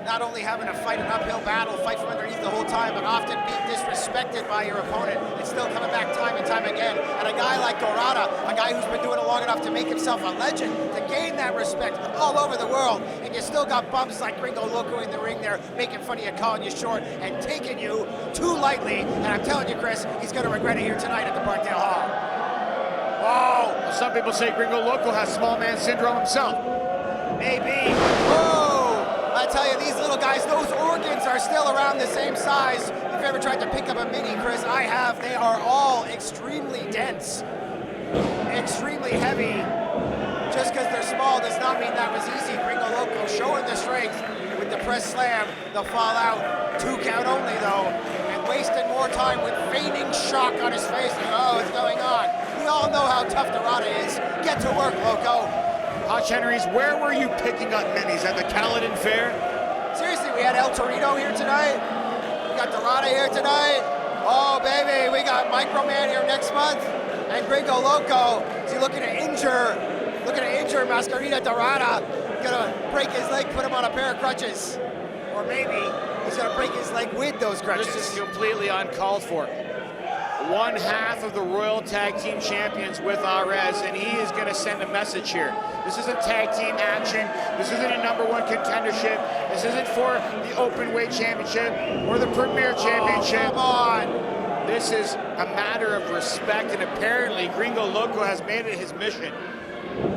Not only having to fight an uphill battle, fight from underneath the whole time, but often being disrespected by your opponent and still coming back time and time again. And a guy like Dorada, a guy who's been doing it long enough to make himself a legend, to gain that respect all over the world, and you still got bumps like Gringo Loco in the ring there, making fun of you, calling you short, and taking you too lightly. And I'm telling you, Chris, he's going to regret it here tonight at the Parkdale Hall. Whoa! Some people say Gringo Loco has small man syndrome himself. Maybe. Whoa! I tell you, these little guys, those organs are still around the same size. If you've ever tried to pick up a mini, Chris, I have. They are all extremely dense, extremely heavy. Just because they're small does not mean that was easy. Gringo Loco showing the strength with the press slam, the fallout, 2 count only though, and wasting more time with feigning shock on his face. Oh, what's going on? We all know how tough Dorada is. Get to work, Loco. Hutch Henries, where were you picking up minis? At the Caledon Fair? Seriously, we had El Torito here tonight. We got Dorada here tonight. Oh, baby, we got Microman here next month. And Gringo Loco, is he looking to injure MASCARITA Dorada? Gonna break his leg, put him on a pair of crutches. Or maybe he's gonna break his leg with those crutches. This is completely uncalled for. One half of the Royal Tag Team Champions with Ares, and he is going to send a message here. This isn't tag team action. This isn't a #1 contendership. This isn't for the Openweight Championship or the Premier Championship. Oh, come on. This is a matter of respect, and apparently Gringo Loco has made it his mission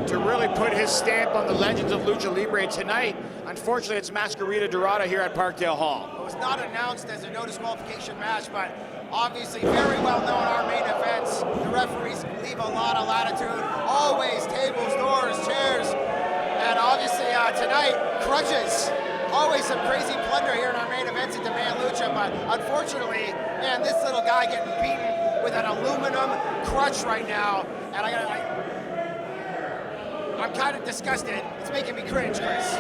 to really put his stamp on the legends of Lucha Libre tonight. Unfortunately, it's MASCARITA Dorada here at Parkdale Hall. It was not announced as a no disqualification match, but obviously very well known our main events. The referees leave a lot of latitude. Always tables, doors, chairs, and obviously tonight, crutches. Always some crazy plunder here in our main events at Demand Lucha, but unfortunately, man, this little guy getting beaten with an aluminum crutch right now, and I'm kind of disgusted. It's making me cringe, Chris.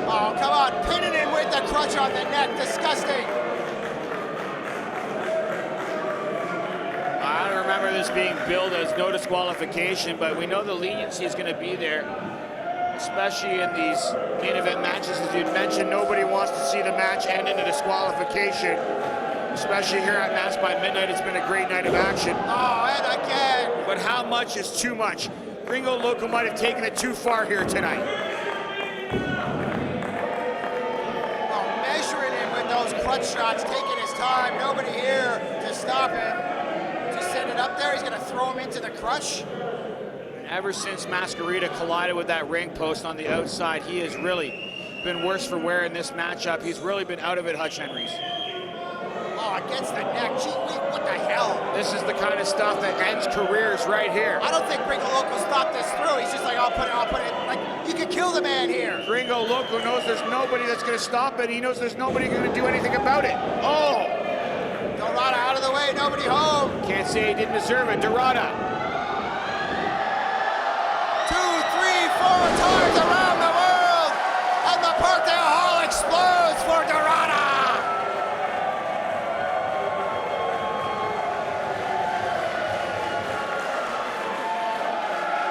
Oh, come on, pinning him with the crutch on the neck, disgusting. I don't remember this being billed as no disqualification, but we know the leniency is going to be there, especially in these main event matches. As you'd mentioned, nobody wants to see the match end in a disqualification, especially here at Mass by Midnight. It's been a great night of action. Oh, and again. But how much is too much? Gringo Loco might have taken it too far here tonight. Oh, measuring him with those crutch shots, taking his time. Nobody here to stop him. Just send it up there. He's going to throw him into the crutch. Ever since MASCARITA collided with that ring post on the outside, he has really been worse for wear in this matchup. He's really been out of it, Hutch Henries. Oh, against the neck. Gee, wait, what the hell? This is the kind of stuff that ends careers right here. I don't think Gringo Loco's thought this through. He's just like, I'll put it. Like, you could kill the man here. Gringo Loco knows there's nobody that's going to stop it. He knows there's nobody going to do anything about it. Oh! Dorada out of the way, nobody home. Can't say he didn't deserve it. Dorada. 2, 3, 4 times around the world, and the Parkdale Hall explodes for Dorada.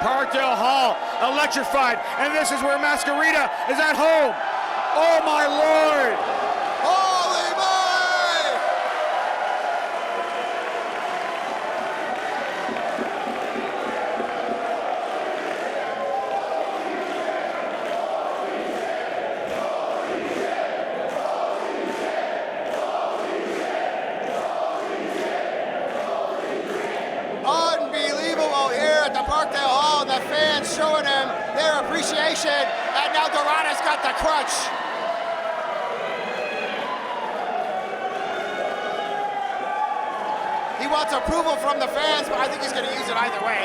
Parkdale Hall electrified, and this is where MASCARITA is at home. Oh my Lord! Holy moly! Unbelievable here at the Parkdale Hall. The fans showing him their appreciation, and now Dorada's got the crutch. He wants approval from the fans, but I think he's going to use it either way.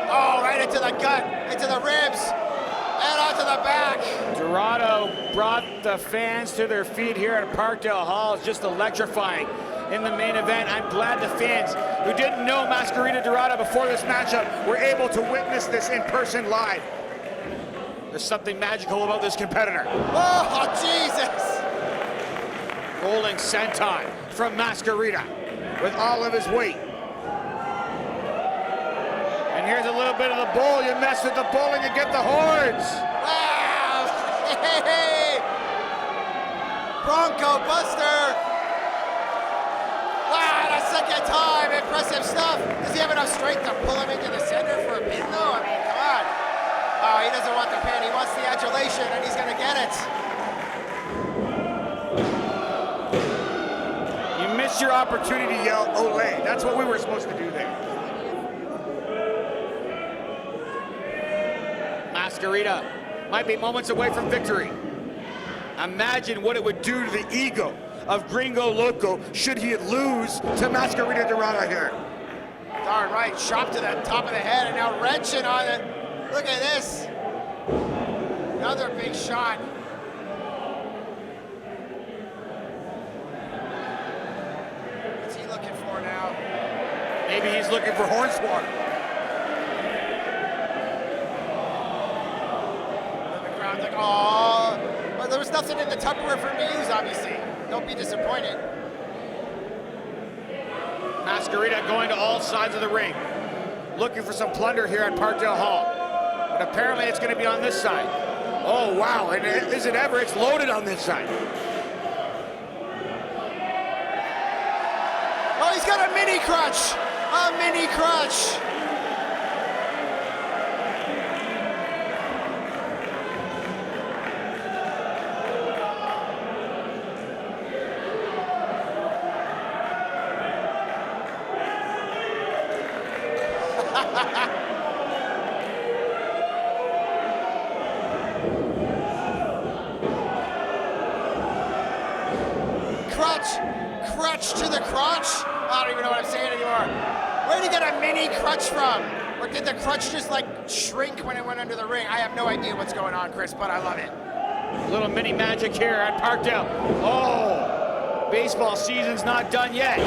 Oh, right into the gut, into the ribs, and onto the back. Dorada brought the fans to their feet here at Parkdale Hall. It's just electrifying in the main event. I'm glad the fans who didn't know Mascarita Dorada before this matchup were able to witness this in person live. There's something magical about this competitor. Oh, Jesus! Rolling senton from Mascarita with all of his weight. And here's a little bit of the bull. You mess with the bowling and get the horns. Wow! Hey! Bronco Buster! Wow, the second time! Impressive stuff! Does he have enough strength to pull him into the center for a pin, though? I mean, come on. Oh, he doesn't want the pin. He wants the adulation, and he's gonna get it. You missed your opportunity to yell, Olay. That's what we were supposed to do there. Mascarita might be moments away from victory. Imagine what it would do to the ego of Gringo Loco should he lose to Mascarita Dorada here. Darn right, shot to the top of the head and now wrenching on it. Look at this. Another big shot. What's he looking for now? Maybe he's looking for Hornswoggle. The crowd's like, oh. Well, there was nothing in the Tupperware for him to use, obviously. Don't be disappointed. Mascarita going to all sides of the ring, looking for some plunder here at Parkdale Hall. But apparently it's going to be on this side. Oh, wow, and is it ever? It's loaded on this side. Oh, he's got a mini crutch. A mini crutch. Crutch to the crotch? I don't even know what I'm saying anymore. Where did he get a mini crutch from? Or did the crutch just like shrink when it went under the ring? I have no idea what's going on, Chris, but I love it. Little mini magic here at Parkdale. Oh, baseball season's not done yet.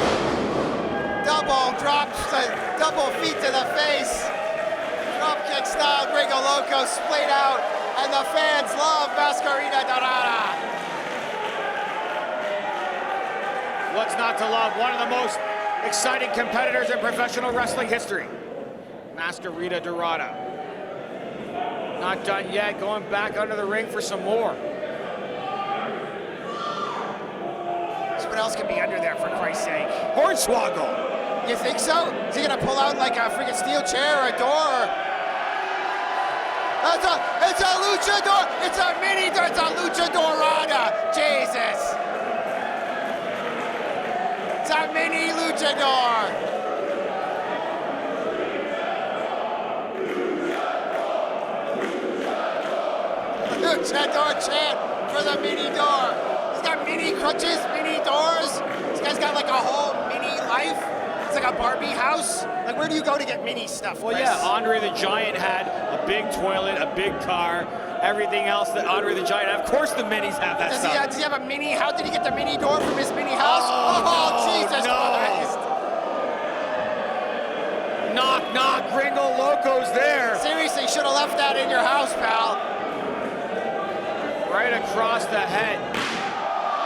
Double drop, double feet to the face. Drop kick style, Gringo Loco splayed out, and the fans love Mascarita Dorada. What's not to love? One of the most exciting competitors in professional wrestling history. Mascarita Dorada. Not done yet, going back under the ring for some more. What else can be under there, for Christ's sake? Hornswoggle. You think so? Is he gonna pull out like a freaking steel chair or a door? It's a luchador! It's a mini door! It's a luchadorada! Jesus! It's a mini luchador! Luchador chant for the mini door. He's got mini crutches, mini doors. This guy's got like a whole mini life. It's like a Barbie house. Like, where do you go to get mini stuff, Well, Chris? yeah, Andre the Giant had a big toilet, a big car, everything else that Andre the Giant had. Of course the minis have that stuff. Does he have a mini? How did he get the mini door from his mini house? Oh, Jesus Christ. Knock, knock, Gringo Loco's there. Seriously, should have left that in your house, pal. Right across the head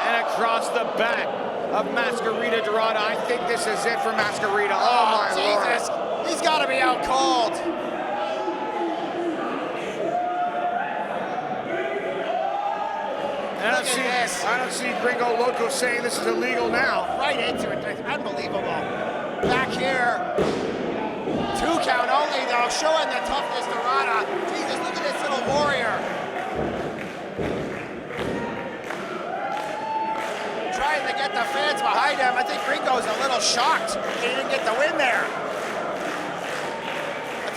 and across the back of Mascarita Dorada. I think this is it for Mascarita. Oh my Jesus. Lord. He's got to be out cold. I don't see Gringo Loco saying this is illegal now. Right into it. Unbelievable. Back here. 2 count only, though, showing the toughness, Dorada. Jesus, look at this little warrior. Trying to get the fans behind him. I think Gringo's a little shocked he didn't get the win there.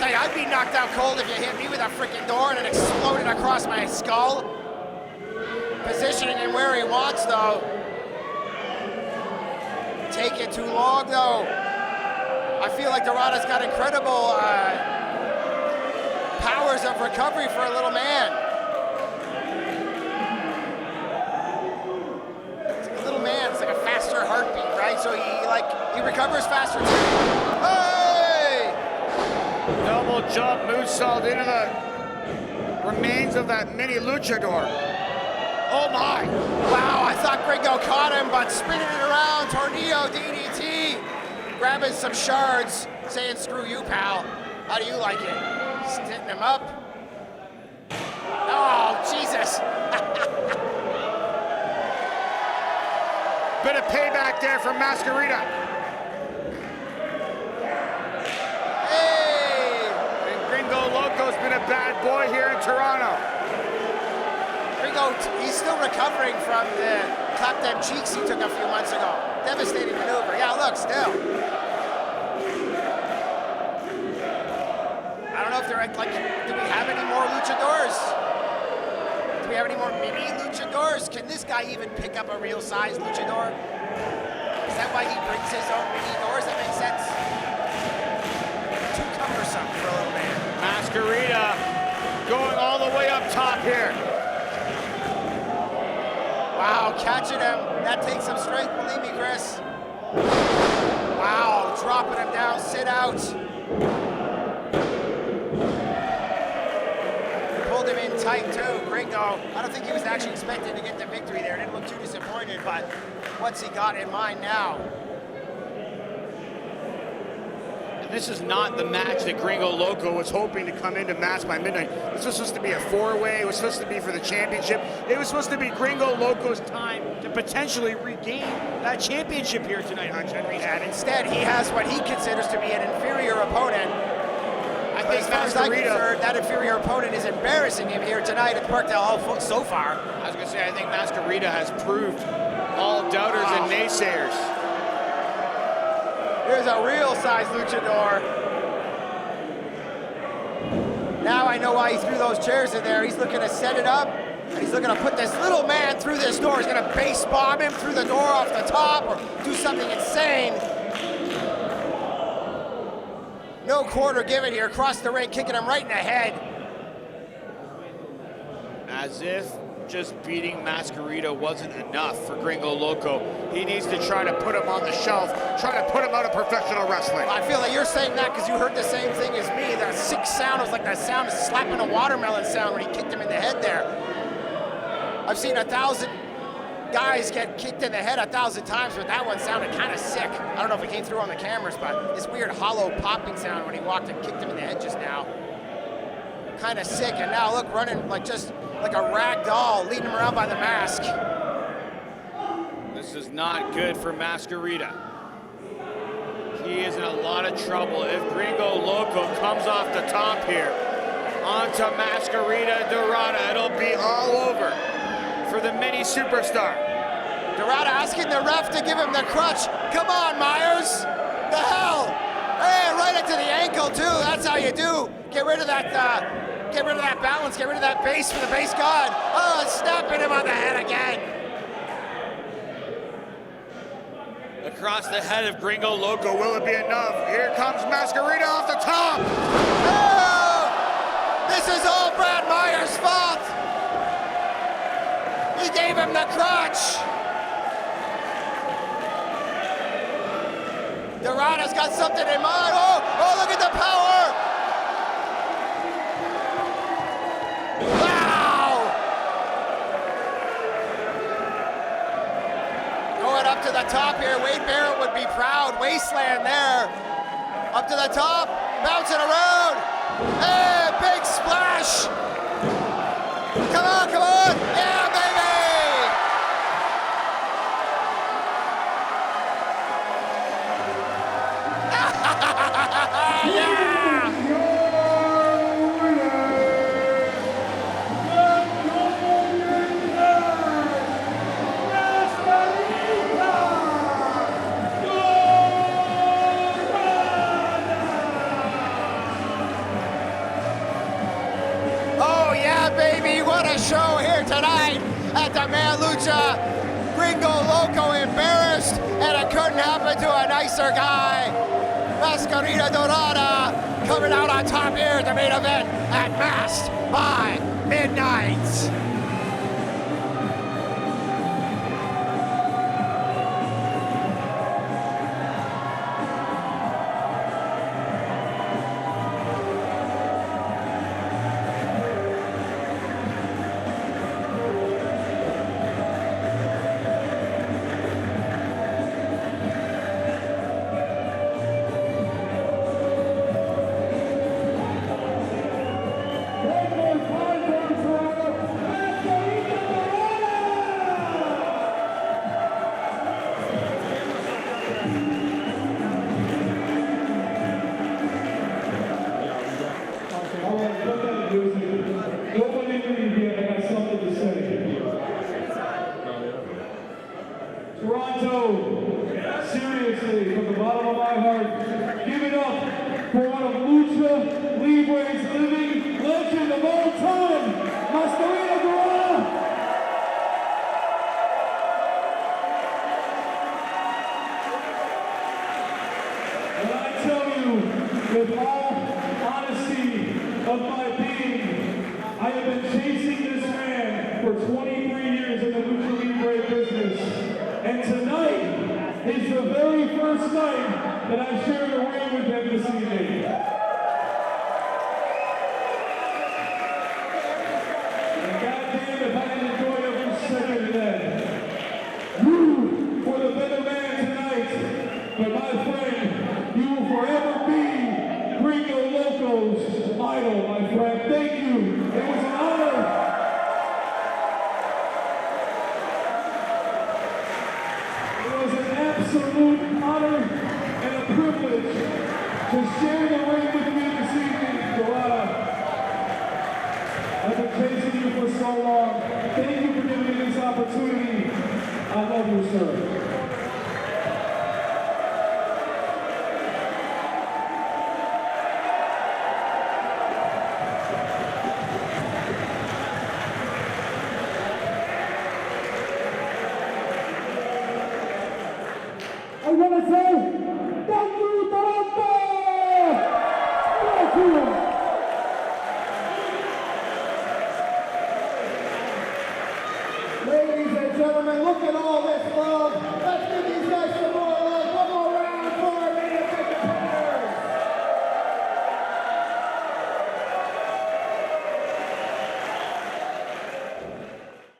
tell you, I'd be knocked out cold if you hit me with a freaking door and it exploded across my skull. Positioning him where he wants, though. Taking too long, though. I feel like Dorada's got incredible powers of recovery for a little man. It's like a little man, it's like a faster heartbeat, right? So he recovers faster too. Hey! Double jump moonsault into the remains of that mini luchador. Oh my! Wow, I thought Gringo caught him, but spinning it around, tornado DDT, grabbing some shards, saying screw you, pal. How do you like it? Sitting him up. Oh, Jesus. Bit of payback there from MASCARITA. Hey! And Gringo Loco's been a bad boy here in Toronto. Gringo, he's still recovering from the clap them cheeks he took a few months ago. Devastating maneuver. Yeah, look, still. I don't know if they're like, do we have any more luchadors? Do we have any more mini luchadors? Can this guy even pick up a real size luchador? Is that why he brings his own mini doors? That makes sense. Too cumbersome for a little man. MASCARITA going all the way up top here. Wow, catching him. That takes some strength, believe me, Chris. Wow, dropping him down, sit out. Pulled him in tight too, Gringo. I don't think he was actually expecting to get the victory there. Didn't look too disappointed, but what's he got in mind now? This is not the match that Gringo Loco was hoping to come into Masked by Midnight. This was supposed to be a four-way. It was supposed to be for the championship. It was supposed to be Gringo Loco's time to potentially regain that championship here tonight, Hutch Henry. And instead, he has what he considers to be an inferior opponent. I think, as far as I'm concerned, that inferior opponent is embarrassing him here tonight at Parkdale so far. I was going to say, I think MASCARITA has proved all doubters and naysayers. Here's a real-size luchador. Now I know why he threw those chairs in there. He's looking to set it up, and he's looking to put this little man through this door. He's gonna base bomb him through the door off the top or do something insane. No quarter given here. Across the ring, kicking him right in the head. As if just beating MASCARITA wasn't enough for Gringo Loco. He needs to try to put him on the shelf, try to put him out of professional wrestling. I feel like you're saying that because you heard the same thing as me. That sick sound was like that sound of slapping a watermelon sound when he kicked him in the head there. I've seen 1,000 guys get kicked in the head 1,000 times, but that one sounded kind of sick. I don't know if it came through on the cameras, but this weird hollow popping sound when he walked and kicked him in the head just now. Kind of sick, and now look, running like just like a rag doll, leading him around by the mask. This is not good for MASCARITA. He is in a lot of trouble. If Gringo Loco comes off the top here, onto MASCARITA Dorada, it'll be all over for the mini superstar. Dorada asking the ref to give him the crutch. Come on, Myers. The hell? Hey, right into the ankle too. That's how you do. Get rid of that balance. Get rid of that base for the base god. Oh, snapping him on the head again. Across the head of Gringo Loco, will it be enough? Here comes MASCARITA off the top. Oh, this is all Brad Myers' fault. He gave him the crutch. Dorada's got something in mind. Oh, look at the power. Wow. Going up to the top here. Wade Barrett would be proud. Wasteland there. Up to the top. Bouncing around. Hey, big splash. Come on, come on. Yeah, baby. baby, what a show here tonight at the Man Lucha. Gringo Loco embarrassed, and it couldn't happen to a nicer guy. MASCARITA Dorada coming out on top here at the main event at Masked by Midnight. Seriously, from the bottom of my heart, give it up for one of Lucha Libre's living legend of all time, MASCARITA Dorada. And I tell you, with all honesty of my being, I have been chasing this man for 23 years in the Lucha Libre business. And tonight is the very first night that I've shared a ring with him this evening. And goddamn if I didn't enjoy every second of that. You were the better man tonight, but my friend, you will forever be Gringo Loco's idol, my friend. Thank you. It was an honor. Absolute honor and a privilege to share the ring with you this evening, Dorada. I've been chasing you for so long. Thank you for giving me this opportunity. I love you, sir. I want to say, thank you, Toronto! Thank you! Ladies and gentlemen, look at all this love. Let's give these